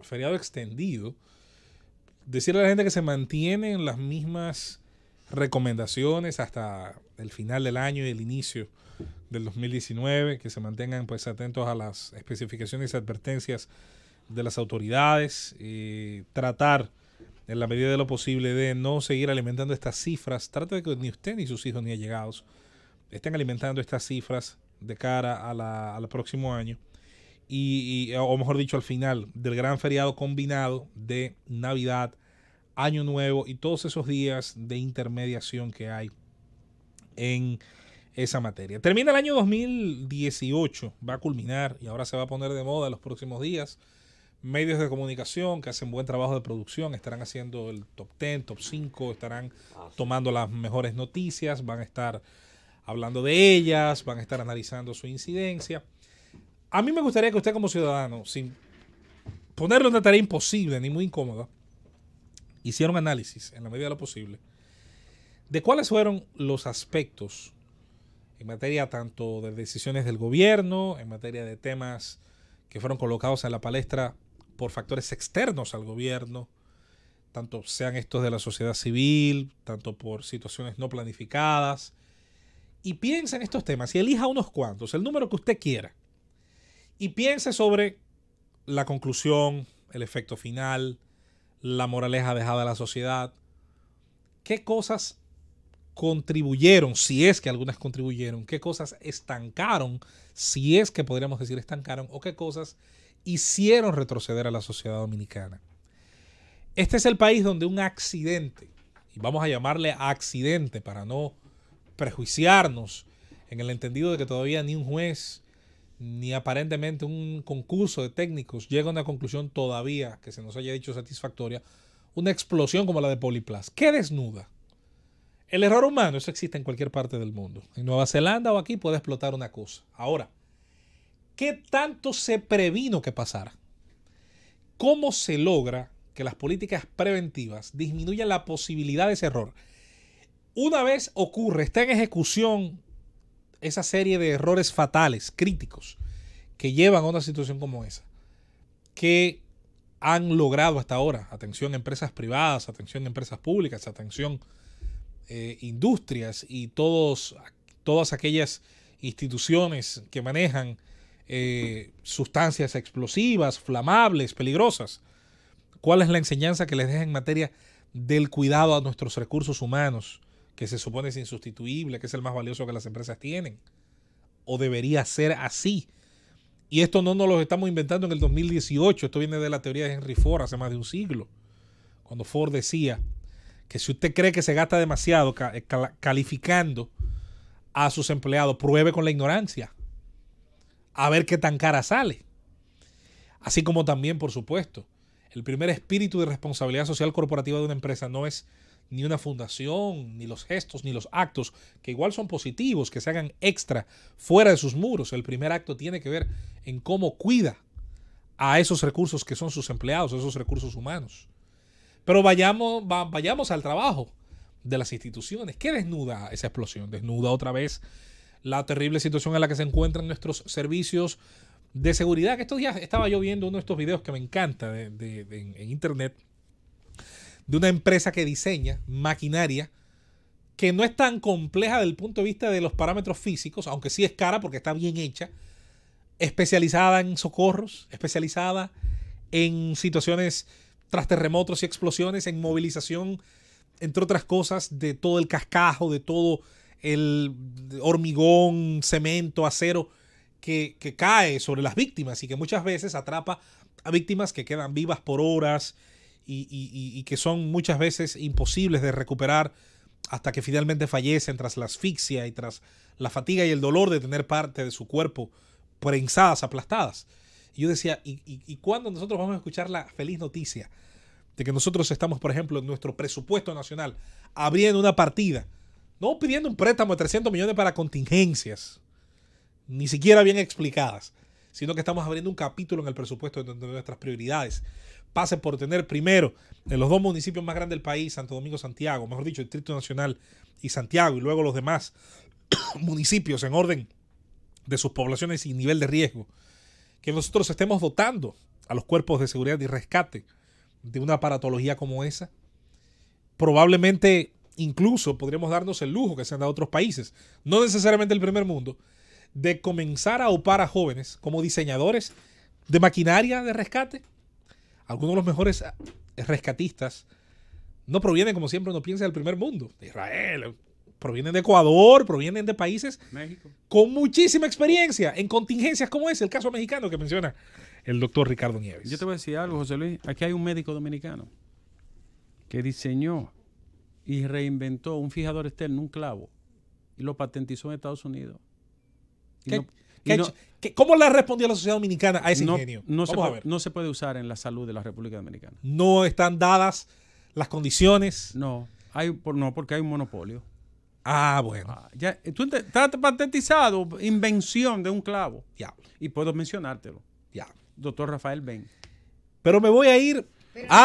feriado extendido, decirle a la gente que se mantienen las mismas recomendaciones hasta el final del año y el inicio del 2019, que se mantengan pues atentos a las especificaciones y advertencias de las autoridades, tratar en la medida de lo posible de no seguir alimentando estas cifras. Trata de que ni usted ni sus hijos ni allegados estén alimentando estas cifras de cara al próximo año o mejor dicho, al final del gran feriado combinado de Navidad, Año Nuevo y todos esos días de intermediación que hay en esa materia. Termina el año 2018, va a culminar y ahora se va a poner de moda en los próximos días. Medios de comunicación que hacen buen trabajo de producción estarán haciendo el top 10, top 5, estarán tomando las mejores noticias, van a estar hablando de ellas, van a estar analizando su incidencia. A mí me gustaría que usted como ciudadano, sin ponerle una tarea imposible ni muy incómoda, hiciera un análisis en la medida de lo posible de cuáles fueron los aspectos en materia tanto de decisiones del gobierno, en materia de temas que fueron colocados en la palestra por factores externos al gobierno, tanto sean estos de la sociedad civil, tanto por situaciones no planificadas, y piensa en estos temas y elija unos cuantos, el número que usted quiera, y piense sobre la conclusión, el efecto final, la moraleja dejada a la sociedad, qué cosas contribuyeron, si es que algunas contribuyeron, qué cosas estancaron, si es que podríamos decir estancaron, o qué cosas hicieron retroceder a la sociedad dominicana. Este es el país donde un accidente, y vamos a llamarle accidente para no prejuiciarnos en el entendido de que todavía ni un juez ni aparentemente un concurso de técnicos llega a una conclusión todavía que se nos haya dicho satisfactoria, una explosión como la de Poliplas. ¿Qué desnuda? El error humano, eso existe en cualquier parte del mundo. En Nueva Zelanda o aquí puede explotar una cosa. Ahora, ¿qué tanto se previno que pasara? ¿Cómo se logra que las políticas preventivas disminuyan la posibilidad de ese error? Una vez ocurre, está en ejecución esa serie de errores fatales, críticos, que llevan a una situación como esa, que han logrado hasta ahora, atención a empresas privadas, atención a empresas públicas, atención industrias y todas aquellas instituciones que manejan sustancias explosivas, flamables, peligrosas. ¿Cuál es la enseñanza que les deja en materia del cuidado a nuestros recursos humanos, que se supone es insustituible, que es el más valioso que las empresas tienen? ¿O debería ser así? Y esto no nos lo estamos inventando en el 2018, esto viene de la teoría de Henry Ford hace más de un siglo, cuando Ford decía que si usted cree que se gasta demasiado calificando a sus empleados, pruebe con la ignorancia, a ver qué tan cara sale. Así como también, por supuesto, el primer espíritu de responsabilidad social corporativa de una empresa no es ni una fundación, ni los gestos, ni los actos, que igual son positivos, que se hagan extra fuera de sus muros. El primer acto tiene que ver en cómo cuida a esos recursos que son sus empleados, esos recursos humanos. Pero vayamos al trabajo de las instituciones. ¿Qué desnuda esa explosión? Desnuda otra vez la terrible situación en la que se encuentran nuestros servicios de seguridad. Que estos días estaba yo viendo uno de estos videos que me encanta en internet, de una empresa que diseña maquinaria que no es tan compleja desde el punto de vista de los parámetros físicos, aunque sí es cara porque está bien hecha, especializada en socorros, especializada en situaciones tras terremotos y explosiones, en movilización, entre otras cosas, de todo el cascajo, de todo el hormigón, cemento, acero que cae sobre las víctimas y que muchas veces atrapa a víctimas que quedan vivas por horas y que son muchas veces imposibles de recuperar hasta que finalmente fallecen tras la asfixia y tras la fatiga y el dolor de tener parte de su cuerpo prensadas, aplastadas. Y yo decía, ¿y cuándo nosotros vamos a escuchar la feliz noticia de que nosotros estamos, por ejemplo, en nuestro presupuesto nacional abriendo una partida, no pidiendo un préstamo de 300 millones para contingencias, ni siquiera bien explicadas, sino que estamos abriendo un capítulo en el presupuesto donde nuestras prioridades pasen por tener primero en los dos municipios más grandes del país, Santo Domingo, Santiago, mejor dicho, el Distrito Nacional y Santiago, y luego los demás municipios en orden de sus poblaciones y nivel de riesgo, que nosotros estemos dotando a los cuerpos de seguridad y rescate de una aparatología como esa. Probablemente incluso podríamos darnos el lujo que se han dado otros países, no necesariamente el primer mundo, de comenzar a upar a jóvenes como diseñadores de maquinaria de rescate, algunos de los mejores rescatistas no provienen, como siempre uno piensa, del primer mundo, de Israel, provienen de Ecuador, provienen de países México con muchísima experiencia en contingencias como es el caso mexicano que menciona el doctor Ricardo Nieves. Yo te voy a decir algo, José Luis. Aquí hay un médico dominicano que diseñó y reinventó un fijador externo, un clavo, y lo patentizó en Estados Unidos. ¿Cómo le respondió la sociedad dominicana a ese ingenio? No se puede usar en la salud de la República Dominicana. No están dadas las condiciones. No, porque hay un monopolio. Bueno. Tú estás patentizado, invención de un clavo. Ya. Y puedo mencionártelo. Ya. Doctor Rafael Ben. Pero me voy a ir.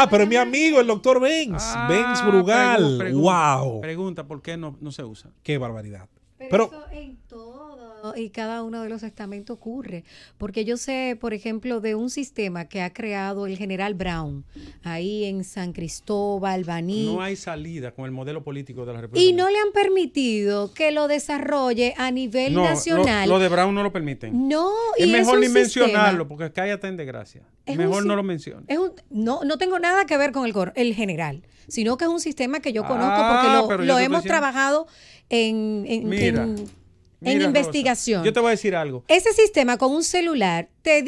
Pero es mi amigo, el doctor Benz. Benz Brugal. Wow. Pregunta, ¿por qué no se usa? Qué barbaridad. Pero eso en todo y cada uno de los estamentos ocurre. Porque yo sé, por ejemplo, de un sistema que ha creado el general Brown, ahí en San Cristóbal, Baní. No hay salida con el modelo político de la República. Y no le han permitido que lo desarrolle a nivel nacional. Lo de Brown no lo permiten. No, es y mejor ni un mencionarlo, sistema, porque cállate en desgracia. Mejor no lo menciones. No tengo nada que ver con el general, sino que es un sistema que yo conozco porque lo hemos trabajado en investigación. Yo te voy a decir algo. Ese sistema con un celular te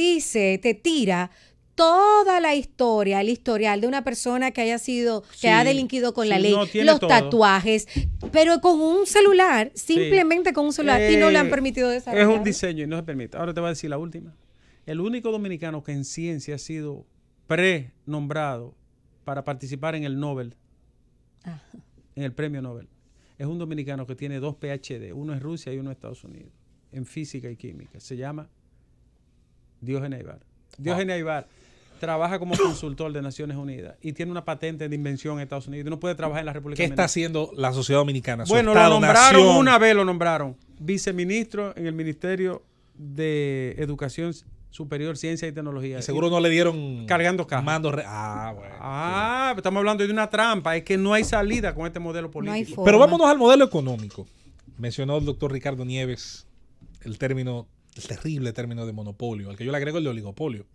tira toda la historia, el historial de una persona que ha delinquido con la ley, los tatuajes, pero con un celular, simplemente con un celular, y no le han permitido desarrollar. Es un diseño y no se permite. Ahora te voy a decir la última. El único dominicano que en ciencia ha sido pre-nombrado para participar en el Nobel, en el premio Nobel, es un dominicano que tiene 2 PhD, uno en Rusia y uno en Estados Unidos, en física y química. Se llama Diógenes Aybar. Diógenes Aybar trabaja como consultor de Naciones Unidas y tiene una patente de invención en Estados Unidos y no puede trabajar en la República Dominicana. ¿Qué está haciendo la sociedad dominicana? Bueno, lo nombraron una vez, viceministro en el Ministerio de Educación Superior, Ciencia y Tecnología. Y seguro no le dieron cargando cajas. Bueno. Estamos hablando de una trampa. Es que no hay salida con este modelo político. Pero vámonos al modelo económico. Mencionó el doctor Ricardo Nieves el terrible término de monopolio, al que yo le agrego el de oligopolio.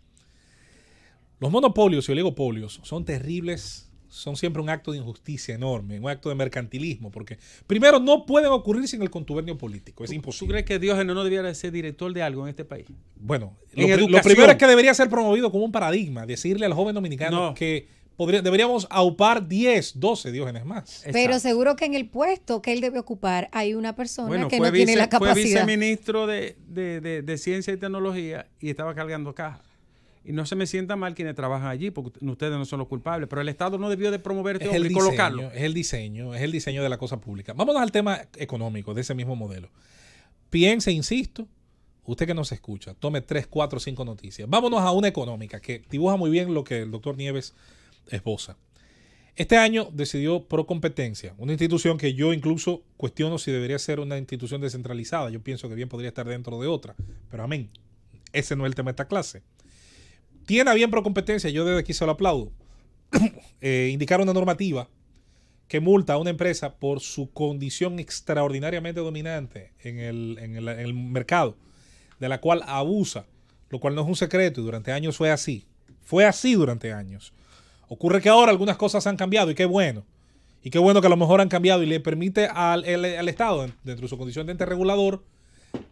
Los monopolios y oligopolios son terribles, son siempre un acto de injusticia enorme, un acto de mercantilismo, porque primero no pueden ocurrir sin el contubernio político, es imposible. ¿Tú crees que Diógenes no debiera ser director de algo en este país? Bueno, lo primero es que debería ser promovido como un paradigma, decirle al joven dominicano que deberíamos aupar 10, 12 Diógenes más. Pero exacto, seguro que en el puesto que él debe ocupar hay una persona que no tiene la capacidad. Fue viceministro de Ciencia y Tecnología y estaba cargando cajas. Y no se me sienta mal quienes trabajan allí, porque ustedes no son los culpables, pero el Estado no debió de promover este hombre y colocarlo. Es el diseño de la cosa pública. Vámonos al tema económico de ese mismo modelo. Piense, insisto, usted que nos escucha, tome 3, 4, 5 noticias. Vámonos a una económica que dibuja muy bien lo que el doctor Nieves esboza. Este año decidió Procompetencia, una institución que yo incluso cuestiono si debería ser una institución descentralizada. Yo pienso que bien podría estar dentro de otra, pero amén. Ese no es el tema de esta clase. Tiene a bien Procompetencia, yo desde aquí se lo aplaudo, indicar una normativa que multa a una empresa por su condición extraordinariamente dominante en el mercado, de la cual abusa, lo cual no es un secreto y durante años fue así. Fue así durante años. Ocurre que ahora algunas cosas han cambiado y qué bueno. Y qué bueno que a lo mejor han cambiado y le permite al Estado, dentro de su condición de ente regulador,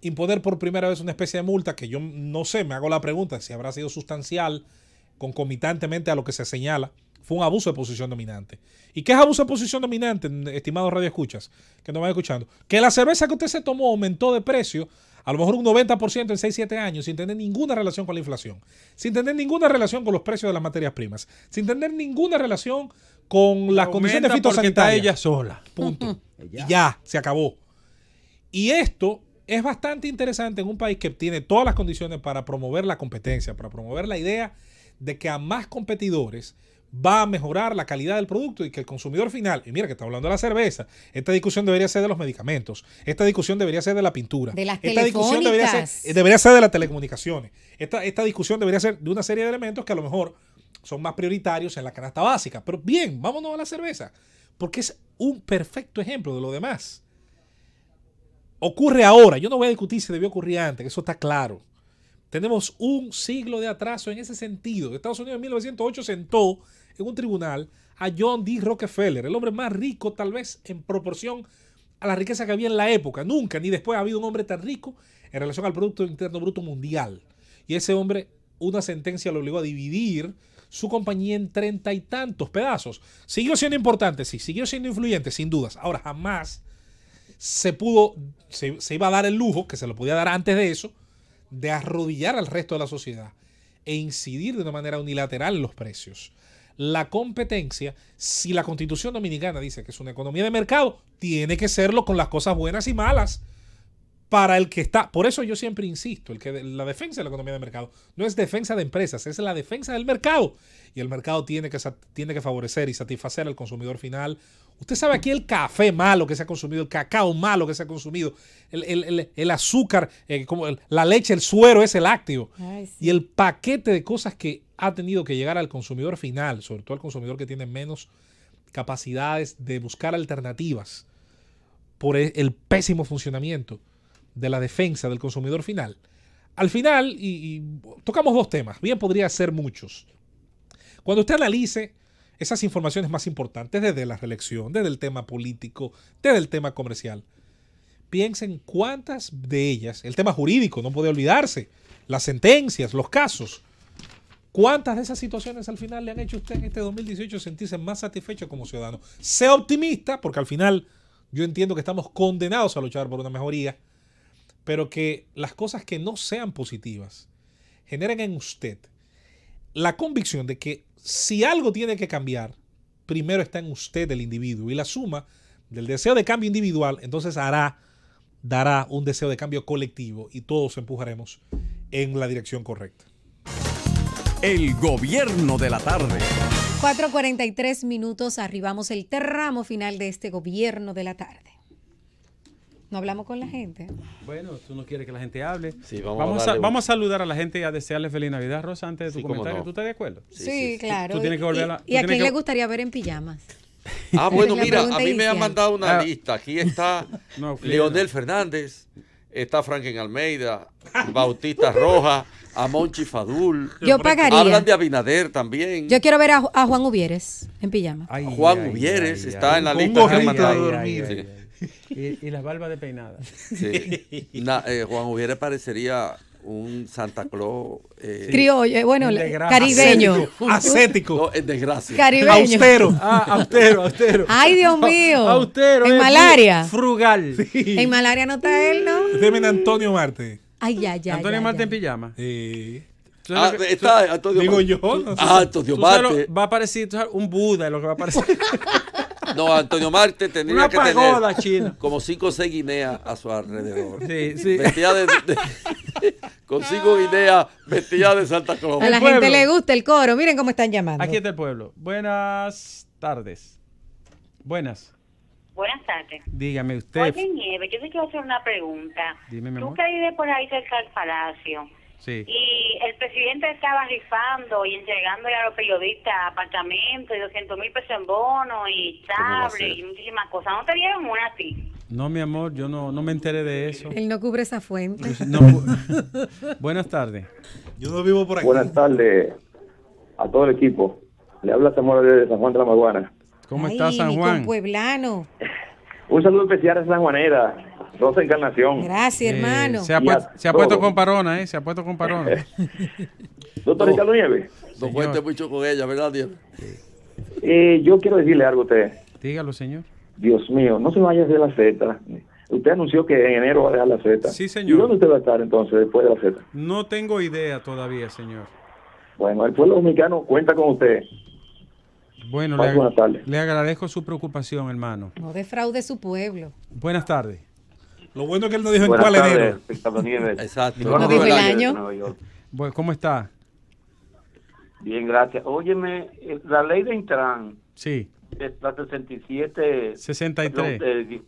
imponer por primera vez una especie de multa que yo no sé, me hago la pregunta si habrá sido sustancial concomitantemente a lo que se señala. Fue un abuso de posición dominante. ¿Y qué es abuso de posición dominante, estimados radioescuchas que nos van escuchando? Que la cerveza que usted se tomó aumentó de precio a lo mejor un 90% en 6-7 años sin tener ninguna relación con la inflación, sin tener ninguna relación con los precios de las materias primas, sin tener ninguna relación con las condiciones fitosanitarias. Está ella sola. Punto. Y ya, se acabó. Y esto es bastante interesante en un país que tiene todas las condiciones para promover la competencia, para promover la idea de que a más competidores va a mejorar la calidad del producto y que el consumidor final, y mira que está hablando de la cerveza, esta discusión debería ser de los medicamentos, esta discusión debería ser de la pintura, de las esta discusión debería ser de las telecomunicaciones, esta discusión debería ser de una serie de elementos que a lo mejor son más prioritarios en la canasta básica. Pero bien, vámonos a la cerveza, porque es un perfecto ejemplo de lo demás. Ocurre ahora, yo no voy a discutir si debió ocurrir antes, que eso está claro. Tenemos un siglo de atraso en ese sentido. Estados Unidos en 1908 sentó en un tribunal a John D. Rockefeller, el hombre más rico tal vez en proporción a la riqueza que había en la época. Nunca ni después ha habido un hombre tan rico en relación al Producto Interno Bruto Mundial. Y ese hombre, una sentencia lo obligó a dividir su compañía en 30 y tantos pedazos. Siguió siendo importante, sí, siguió siendo influyente, sin dudas. Ahora, jamás se iba a dar el lujo, que se lo podía dar antes de eso, de arrodillar al resto de la sociedad e incidir de una manera unilateral en los precios. La competencia, si la Constitución Dominicana dice que es una economía de mercado, tiene que serlo con las cosas buenas y malas para el que está. Por eso yo siempre insisto, la defensa de la economía de mercado no es defensa de empresas, es la defensa del mercado. Y el mercado tiene que favorecer y satisfacer al consumidor final. Usted sabe aquí el café malo que se ha consumido, el cacao malo que se ha consumido, el azúcar, la leche, el suero ese lácteo. Ay, sí. Y el paquete de cosas que ha tenido que llegar al consumidor final, sobre todo al consumidor que tiene menos capacidades de buscar alternativas por el pésimo funcionamiento de la defensa del consumidor final. Al final, y tocamos dos temas, bien podría ser muchos. Cuando usted analice esas informaciones más importantes desde la reelección, desde el tema político, desde el tema comercial, piensen cuántas de ellas, el tema jurídico, no puede olvidarse, las sentencias, los casos, cuántas de esas situaciones al final le han hecho a usted en este 2018 sentirse más satisfecho como ciudadano. Sea optimista, porque al final yo entiendo que estamos condenados a luchar por una mejoría, pero que las cosas que no sean positivas generen en usted la convicción de que si algo tiene que cambiar, primero está en usted, el individuo, y la suma del deseo de cambio individual, entonces dará un deseo de cambio colectivo y todos empujaremos en la dirección correcta. El gobierno de la tarde. 4:43 minutos, arribamos el tramo final de este gobierno de la tarde. No hablamos con la gente. Bueno, tú no quieres que la gente hable. Sí, vamos a saludar a la gente y a desearle feliz Navidad, Rosa, antes de tu comentario. No. ¿Tú estás de acuerdo? Sí, claro. Tú tienes que volver ¿Y a quién le gustaría ver en pijamas? Ah, bueno, mira, a mí inicial. me han mandado una lista. Aquí está Leonel Fernández, está Franklin Almeida, Bautista Rojas, a Monchi Fadul. Yo pagaría. Hablan de Abinader también. Yo quiero ver a Juan Uvieres en pijama. Juan Uvieres está en la lista. Y las barbas de peinada. Sí. Juan Uvieres parecería un Santa Claus criollo, bueno, caribeño. Ascético. No, en desgracia. Caribeño. Austero. Ay, Dios mío. Austero. En malaria. Frugal. Sí. En malaria no está él, ¿no? Deme Antonio Marte. Ay, Antonio Marte en pijama. Está Antonio Digo Marte. yo. No sé. Antonio Marte. Va a aparecer un Buda, es lo que va a aparecer. No, Antonio Marte tendría Una que pagoda tener china. como 5 o 6 guineas a su alrededor. Sí. Vestida con 5 guineas vestida de Santa Claus. A la gente le gusta el coro. Miren cómo están llamando. Aquí está el pueblo. Buenas tardes. Buenas tardes. Dígame usted. Oye, Nieve, yo te quiero hacer una pregunta. Dime, mi amor. Tú que vives por ahí cerca del Palacio. Sí. Y el presidente estaba rifando y entregándole a los periodistas apartamentos y 200,000 pesos en bono y tablet y muchísimas cosas. ¿No te dieron una a ti? No, mi amor, yo no me enteré de eso. Él no cubre esa fuente. Buenas tardes. Yo no vivo por aquí. Buenas tardes a todo el equipo. Le habla Samuel de San Juan de la Maguana. ¿Cómo está San Juan? Pueblano. Un saludo especial a San Juanera, Rosa Encarnación. Gracias, hermano. Se ha puesto con parona, Se ha puesto con parona. Doctor Ricardo Nieves. No cuente mucho con ella, ¿verdad, Dios? Yo quiero decirle algo a usted. Dígalo, señor. Dios mío, no se vaya de la Z. Usted anunció que en enero va a dejar la Z. Sí, señor. ¿Y dónde usted va a estar entonces después de la Z? No tengo idea todavía, señor. Bueno, el pueblo dominicano cuenta con usted. Bueno, le agradezco su preocupación, hermano. No defraude su pueblo. Buenas tardes. Lo bueno es que él no dijo en cuál enero. Exacto. No dijo el año. Bueno, ¿cómo está? Bien, gracias. Óyeme, la ley de Intran. Sí. La 67. 63. Perdón,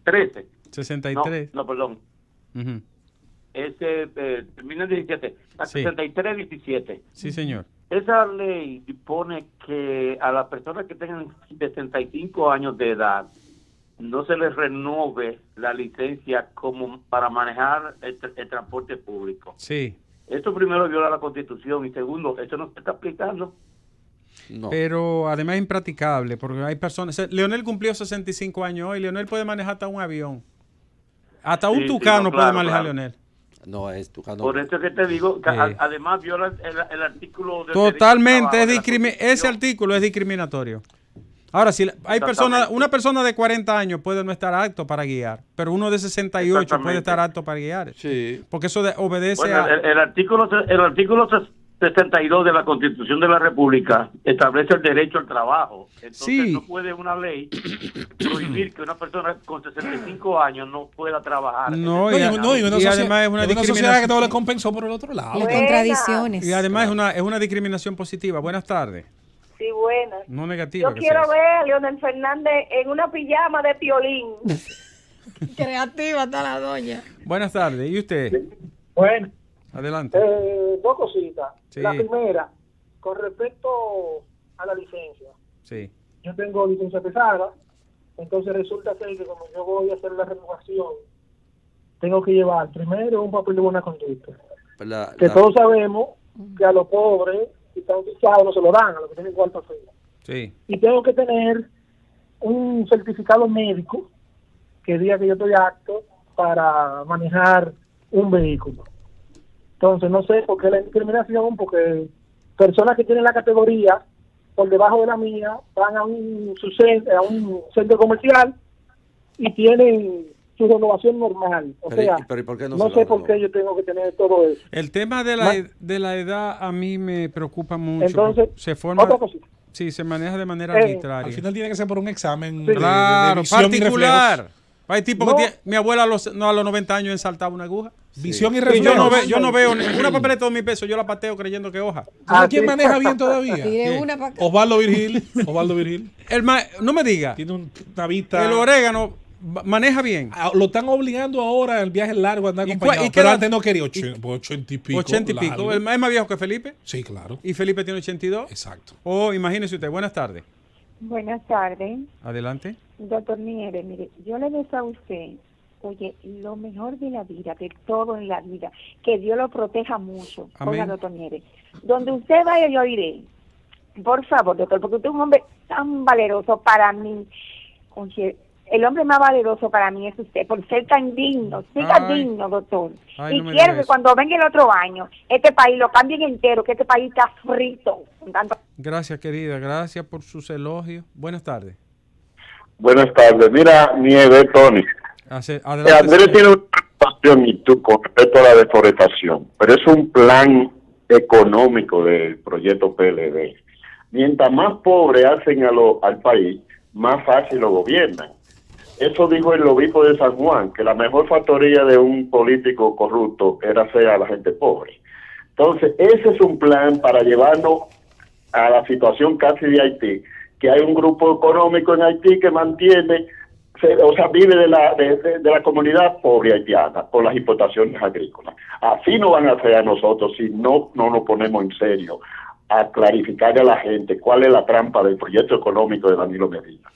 13. 63. No, perdón. Uh-huh. Termina en 17. La 63-17. Sí, señor. Esa ley dispone que a las personas que tengan 65 años de edad no se les renove la licencia como para manejar el transporte público. Sí. Esto primero viola la Constitución y segundo, esto no se está aplicando. No. Pero además es impracticable, porque hay personas... Leonel cumplió 65 años hoy, Leonel puede manejar hasta un avión. Hasta un tucano puede manejar Leonel. No, es tucano. Por eso es que te digo, que además viola el artículo... Totalmente, ese artículo es discriminatorio. Ahora, si hay una persona de 40 años puede no estar apto para guiar, pero uno de 68 puede estar apto para guiar. Sí. Porque eso obedece a... El artículo 62 de la Constitución de la República establece el derecho al trabajo. Entonces no puede una ley prohibir que una persona con 65 años no pueda trabajar. Y además es una sociedad que todo le compensó por el otro lado. Las contradicciones. Y además es una discriminación positiva. Buenas tardes. Sí, buenas. No negativa. Yo quiero ver a Leonel Fernández en una pijama de Piolín. Creativa está la doña. Buenas tardes. ¿Y usted? Bueno. Adelante. Dos cositas. Sí. La primera, con respecto a la licencia. Sí. Yo tengo licencia pesada, entonces resulta ser que como yo voy a hacer la renovación, tengo que llevar primero un papel de buena conducta. Todos sabemos que a los pobres, si están fichados, no se lo dan, a los que tienen cuarto feo. Sí. Y tengo que tener un certificado médico que diga que yo estoy apto para manejar un vehículo. Entonces, no sé por qué la discriminación, porque personas que tienen la categoría por debajo de la mía van a un centro comercial y tienen su renovación normal. Pero ¿por qué no sé por qué yo tengo que tener todo eso. El tema de la edad a mí me preocupa mucho. Entonces, se forma, otra cosita. Sí, se maneja de manera arbitraria. Al final tiene que ser por un examen claro, de visión particular. Y hay tipos que tienen, mi abuela a los 90 años ensartaba una aguja. Visión y reflejos. Yo no veo una papeleta de 1,000 pesos, yo la pateo creyendo que hoja. ¿Quién maneja bien todavía? Osvaldo Virgil. No me diga. Tiene una vista. El orégano maneja bien. Lo están obligando ahora al viaje largo a andar acompañado. Pero antes no quería 80 y pico. 80 y pico. ¿Es más viejo que Felipe? Sí, claro. ¿Y Felipe tiene 82? Exacto. Imagínese usted. Buenas tardes. Buenas tardes. Adelante. Doctor Nieves, mire, yo le deseo a usted, oye, lo mejor de la vida, de todo en la vida, que Dios lo proteja mucho. Amén. Oiga, doctor Nieves, donde usted vaya yo iré. Por favor, doctor, porque usted es un hombre tan valeroso para mí. Oye, el hombre más valeroso para mí es usted, por ser tan digno. Siga digno, doctor. Y quiero que cuando venga el otro año, este país lo cambien entero, que este país está frito. Gracias, querida. Gracias por sus elogios. Buenas tardes. Buenas tardes. Mira, Nieve, Tony. Andrés tiene una preocupación y tú con respecto a la deforestación, pero es un plan económico del proyecto PLD. Mientras más pobre hacen al país, más fácil lo gobiernan. Eso dijo el obispo de San Juan, que la mejor factoría de un político corrupto era hacer a la gente pobre. Entonces, ese es un plan para llevarnos a la situación casi de Haití, que hay un grupo económico en Haití que mantiene, vive de la comunidad pobre haitiana por las importaciones agrícolas. Así no van a hacer a nosotros si no nos ponemos en serio a clarificarle a la gente cuál es la trampa del proyecto económico de Danilo Medina.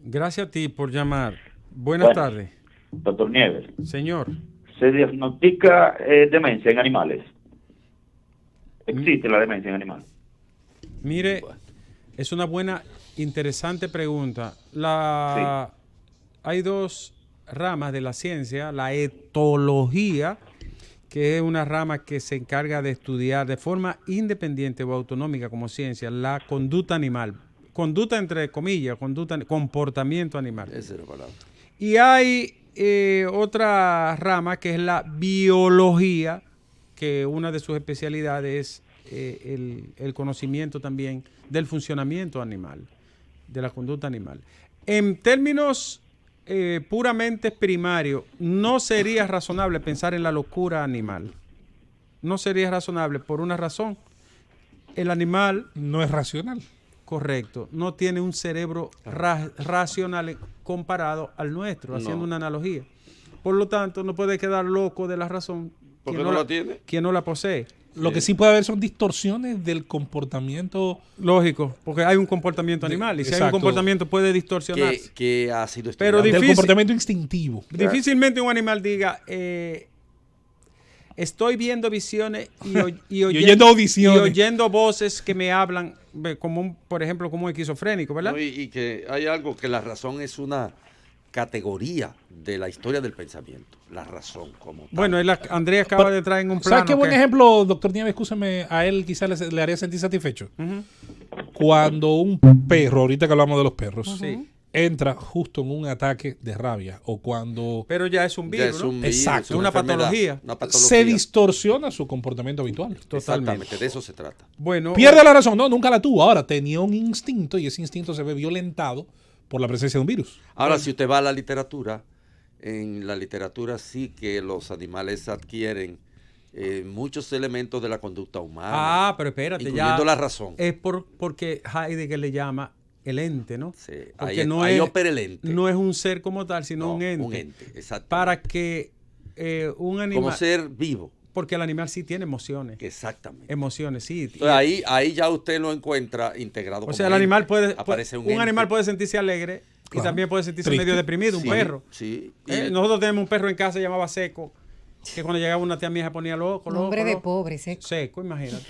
Gracias a ti por llamar. Buenas tardes. Doctor Nieves. Señor. ¿Se diagnostica demencia en animales? ¿Existe la demencia en animales? Mire, es una buena, interesante pregunta. Hay dos ramas de la ciencia, la etología, que es una rama que se encarga de estudiar de forma independiente o autonómica como ciencia la conducta animal. Conducta entre comillas, comportamiento animal. Esa es la palabra. Y hay otra rama que es la biología, que una de sus especialidades es el conocimiento también del funcionamiento animal, de la conducta animal. En términos puramente primarios, no sería razonable pensar en la locura animal. No sería razonable por una razón. El animal no es racional. Correcto. No tiene un cerebro racional comparado al nuestro, haciendo una analogía. Por lo tanto, no puede quedar loco de la razón porque no la tiene. Quien no la posee. Lo que sí puede haber son distorsiones del comportamiento. Lógico, porque hay un comportamiento animal. Y si hay un comportamiento puede distorsionarse. Que ha sido estudiado. Pero del comportamiento instintivo. Difícilmente un animal diga, estoy viendo visiones y oyendo audiciones. Y oyendo voces que me hablan, como por ejemplo, como un esquizofrénico, ¿verdad? No, y que hay algo que la razón es una categoría de la historia del pensamiento. La razón como tal. Bueno, Andrés acaba de traer en un plano. ¿Sabes qué buen ejemplo, doctor Nieves? Escúchame, a él quizás le haría sentir satisfecho. Cuando un perro, ahorita que hablamos de los perros, entra justo en un ataque de rabia o cuando... Pero ya es un virus, ¿no? Exacto. Es una patología. Se distorsiona su comportamiento habitual. Totalmente, de eso se trata. Bueno, pierde la razón. No, nunca la tuvo. Ahora, tenía un instinto y ese instinto se ve violentado por la presencia de un virus. Ahora, si usted va a la literatura, en la literatura sí que los animales adquieren muchos elementos de la conducta humana. Ah, pero espérate, incluyendo la razón. Es porque Heidegger le llama el ente, ¿no? Sí, porque ahí opera el ente. No es un ser como tal, sino un ente. Un ente, exacto. Para que un animal... Como ser vivo. Porque el animal sí tiene emociones. Exactamente. Emociones, sí. Entonces ahí ya usted lo encuentra integrado. O sea, el animal puede... Aparece un animal puede sentirse alegre y también puede sentirse medio deprimido, un perro. Sí. Nosotros tenemos un perro en casa llamaba Seco, que cuando llegaba una tía mía se ponía loco. Nombre de pobre, Seco. Seco, imagínate.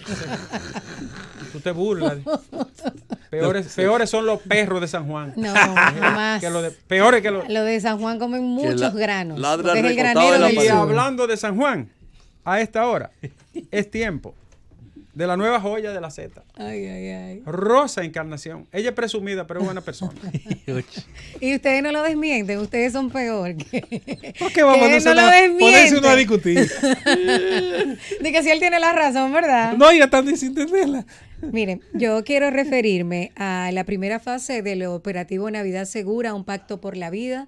Tú te burlas. Peores son los perros de San Juan. No, más. Peores que los... Lo de San Juan comen muchos granos. Ladra es el granero del Y sur. hablando de San Juan, a esta hora, es tiempo de la nueva joya de la Z. Ay. Rosa Encarnación. Ella es presumida, pero es buena persona. Y ustedes no lo desmienten, ustedes son peor. ¿Por qué va a ponerse uno a discutir? De que si él tiene la razón, ¿verdad? No, ya están sin entenderla. Miren, yo quiero referirme a la primera fase del operativo Navidad Segura, un pacto por la vida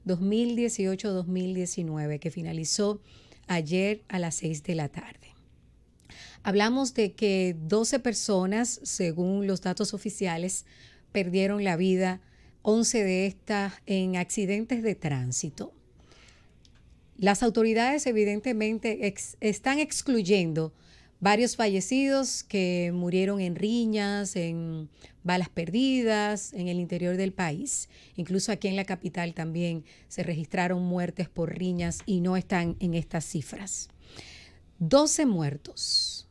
2018-2019, que finalizó ayer a las 6 de la tarde. Hablamos de que 12 personas, según los datos oficiales, perdieron la vida, 11 de estas en accidentes de tránsito. Las autoridades evidentemente están excluyendo varios fallecidos que murieron en riñas, en balas perdidas, en el interior del país. Incluso aquí en la capital también se registraron muertes por riñas y no están en estas cifras. 12 muertos.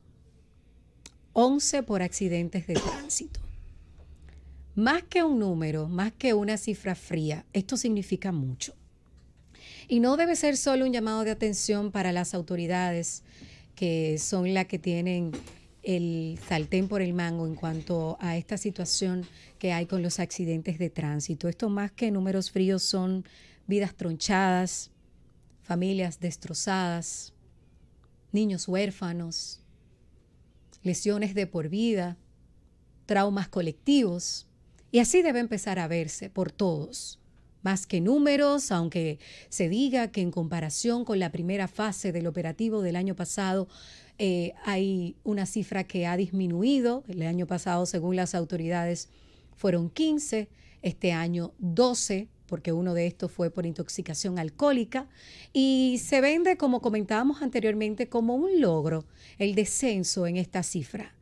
11 por accidentes de tránsito. Más que un número, más que una cifra fría, esto significa mucho. Y no debe ser solo un llamado de atención para las autoridades, que son las que tienen el sartén por el mango en cuanto a esta situación que hay con los accidentes de tránsito. Esto más que números fríos son vidas tronchadas, familias destrozadas, niños huérfanos, lesiones de por vida, traumas colectivos, y así debe empezar a verse por todos. Más que números, aunque se diga que en comparación con la primera fase del operativo del año pasado, hay una cifra que ha disminuido. El año pasado, según las autoridades, fueron 15, este año 12, porque uno de estos fue por intoxicación alcohólica, y se vende, como comentábamos anteriormente, como un logro el descenso en esta cifra.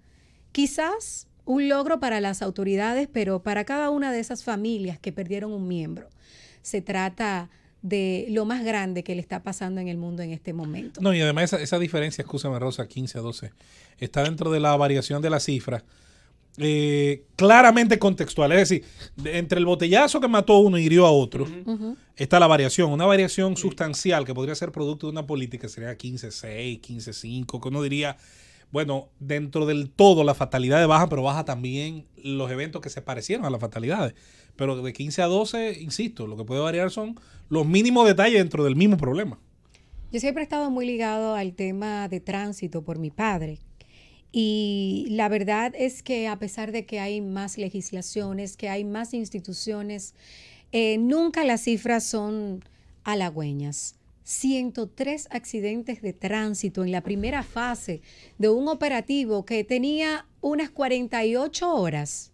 Quizás un logro para las autoridades, pero para cada una de esas familias que perdieron un miembro, se trata de lo más grande que le está pasando en el mundo en este momento. No, y además esa diferencia, escúchame Rosa, 15 a 12, está dentro de la variación de la cifra. Claramente contextual, es decir, entre el botellazo que mató a uno y hirió a otro, está la variación, una variación sustancial que podría ser producto de una política, sería 15-6, 15-5, que uno diría, bueno, dentro del todo la fatalidad baja, pero baja también los eventos que se parecieron a las fatalidades. Pero de 15 a 12, insisto, lo que puede variar son los mínimos detalles dentro del mismo problema. Yo siempre he estado muy ligado al tema de tránsito por mi padre. Y la verdad es que a pesar de que hay más legislaciones, que hay más instituciones, nunca las cifras son halagüeñas. 103 accidentes de tránsito en la primera fase de un operativo que tenía unas 48 horas.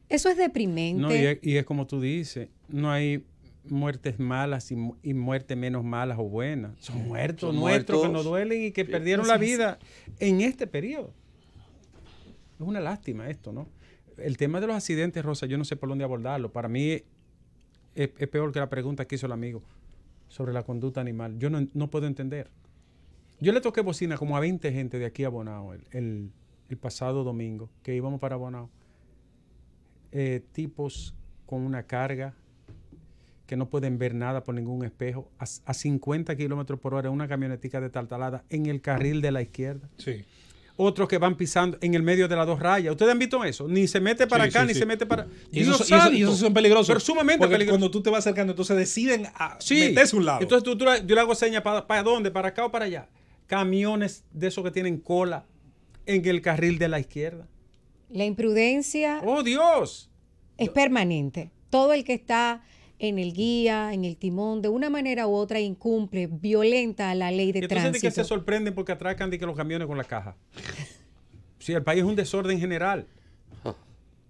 Eso es deprimente. No, y es como tú dices, no hay muertes malas y muertes menos malas o buenas. Son muertos nuestros que nos duelen y que perdieron la vida en este periodo. Es una lástima esto, ¿no? El tema de los accidentes, Rosa, yo no sé por dónde abordarlo. Para mí es peor que la pregunta que hizo el amigo sobre la conducta animal. Yo no puedo entender. Yo le toqué bocina como a 20 gente de aquí a Bonao el pasado domingo, que íbamos para Bonao. Tipos con una carga que no pueden ver nada por ningún espejo, a 50 kilómetros por hora, una camionetica de tartalada en el carril de la izquierda. Sí. Otros que van pisando en el medio de las dos rayas. ¿Ustedes han visto eso? Ni se mete para acá, ni se mete para... Y esos son peligrosos. Pero sumamente peligrosos. Cuando tú te vas acercando, entonces deciden meterse a un lado. Entonces yo le hago señas para dónde, para acá o para allá. Camiones de esos que tienen cola en el carril de la izquierda. La imprudencia... ¡Oh, Dios! Es permanente. Todo el que está en el guía, en el timón, de una manera u otra incumple, violenta la ley de tránsito. Entonces, ¿de qué se sorprenden porque atracan de que los camiones con la caja? Sí, el país es un desorden general.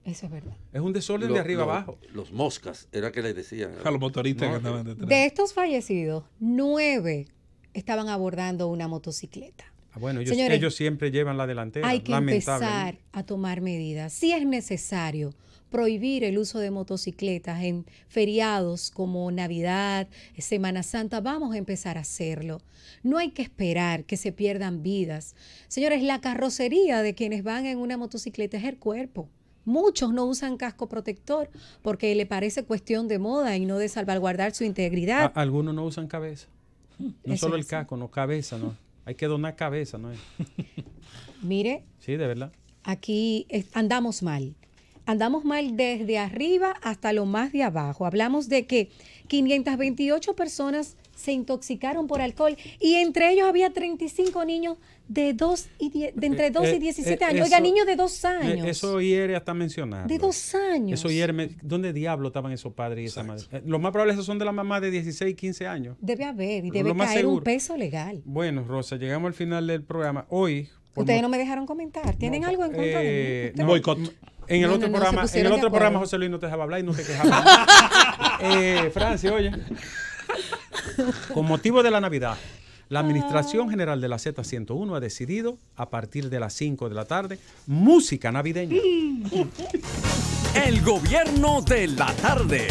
Eso es verdad. Es un desorden de arriba abajo. Los moscas, era que les decían. A los motoristas que andaban detrás. De estos fallecidos, 9 estaban abordando una motocicleta. Bueno, Señores, ellos siempre llevan la delantera. Hay que empezar a tomar medidas. Si es necesario prohibir el uso de motocicletas en feriados como Navidad, Semana Santa, vamos a empezar a hacerlo. No hay que esperar que se pierdan vidas. Señores, la carrocería de quienes van en una motocicleta es el cuerpo. Muchos no usan casco protector porque le parece cuestión de moda y no de salvaguardar su integridad. Algunos no usan cabeza. No solo el casco, no cabeza, no. Hay que donar cabeza, ¿no? Mire. Sí, de verdad. Aquí andamos mal. Andamos mal desde arriba hasta lo más de abajo. Hablamos de que 528 personas se intoxicaron por alcohol y entre ellos había 35 niños de entre 2 y 17 años. Oiga, niños de 2 años. Eso hiere hasta mencionar. De 2 años. Eso hiere. ¿Dónde diablo estaban esos padres y esa madre? Los más probables esos son de la mamá de 16, 15 años. Debe haber y debe caer un peso legal. Bueno, Rosa, llegamos al final del programa. Hoy... Ustedes no me dejaron comentar. ¿Tienen algo en contra de mí? Boicot. En el otro programa José Luis no te dejaba hablar y no te quejaba. Francia, oye. Con motivo de la Navidad, la Administración General de la Z101 ha decidido, a partir de las 5 de la tarde, música navideña. El gobierno de la tarde.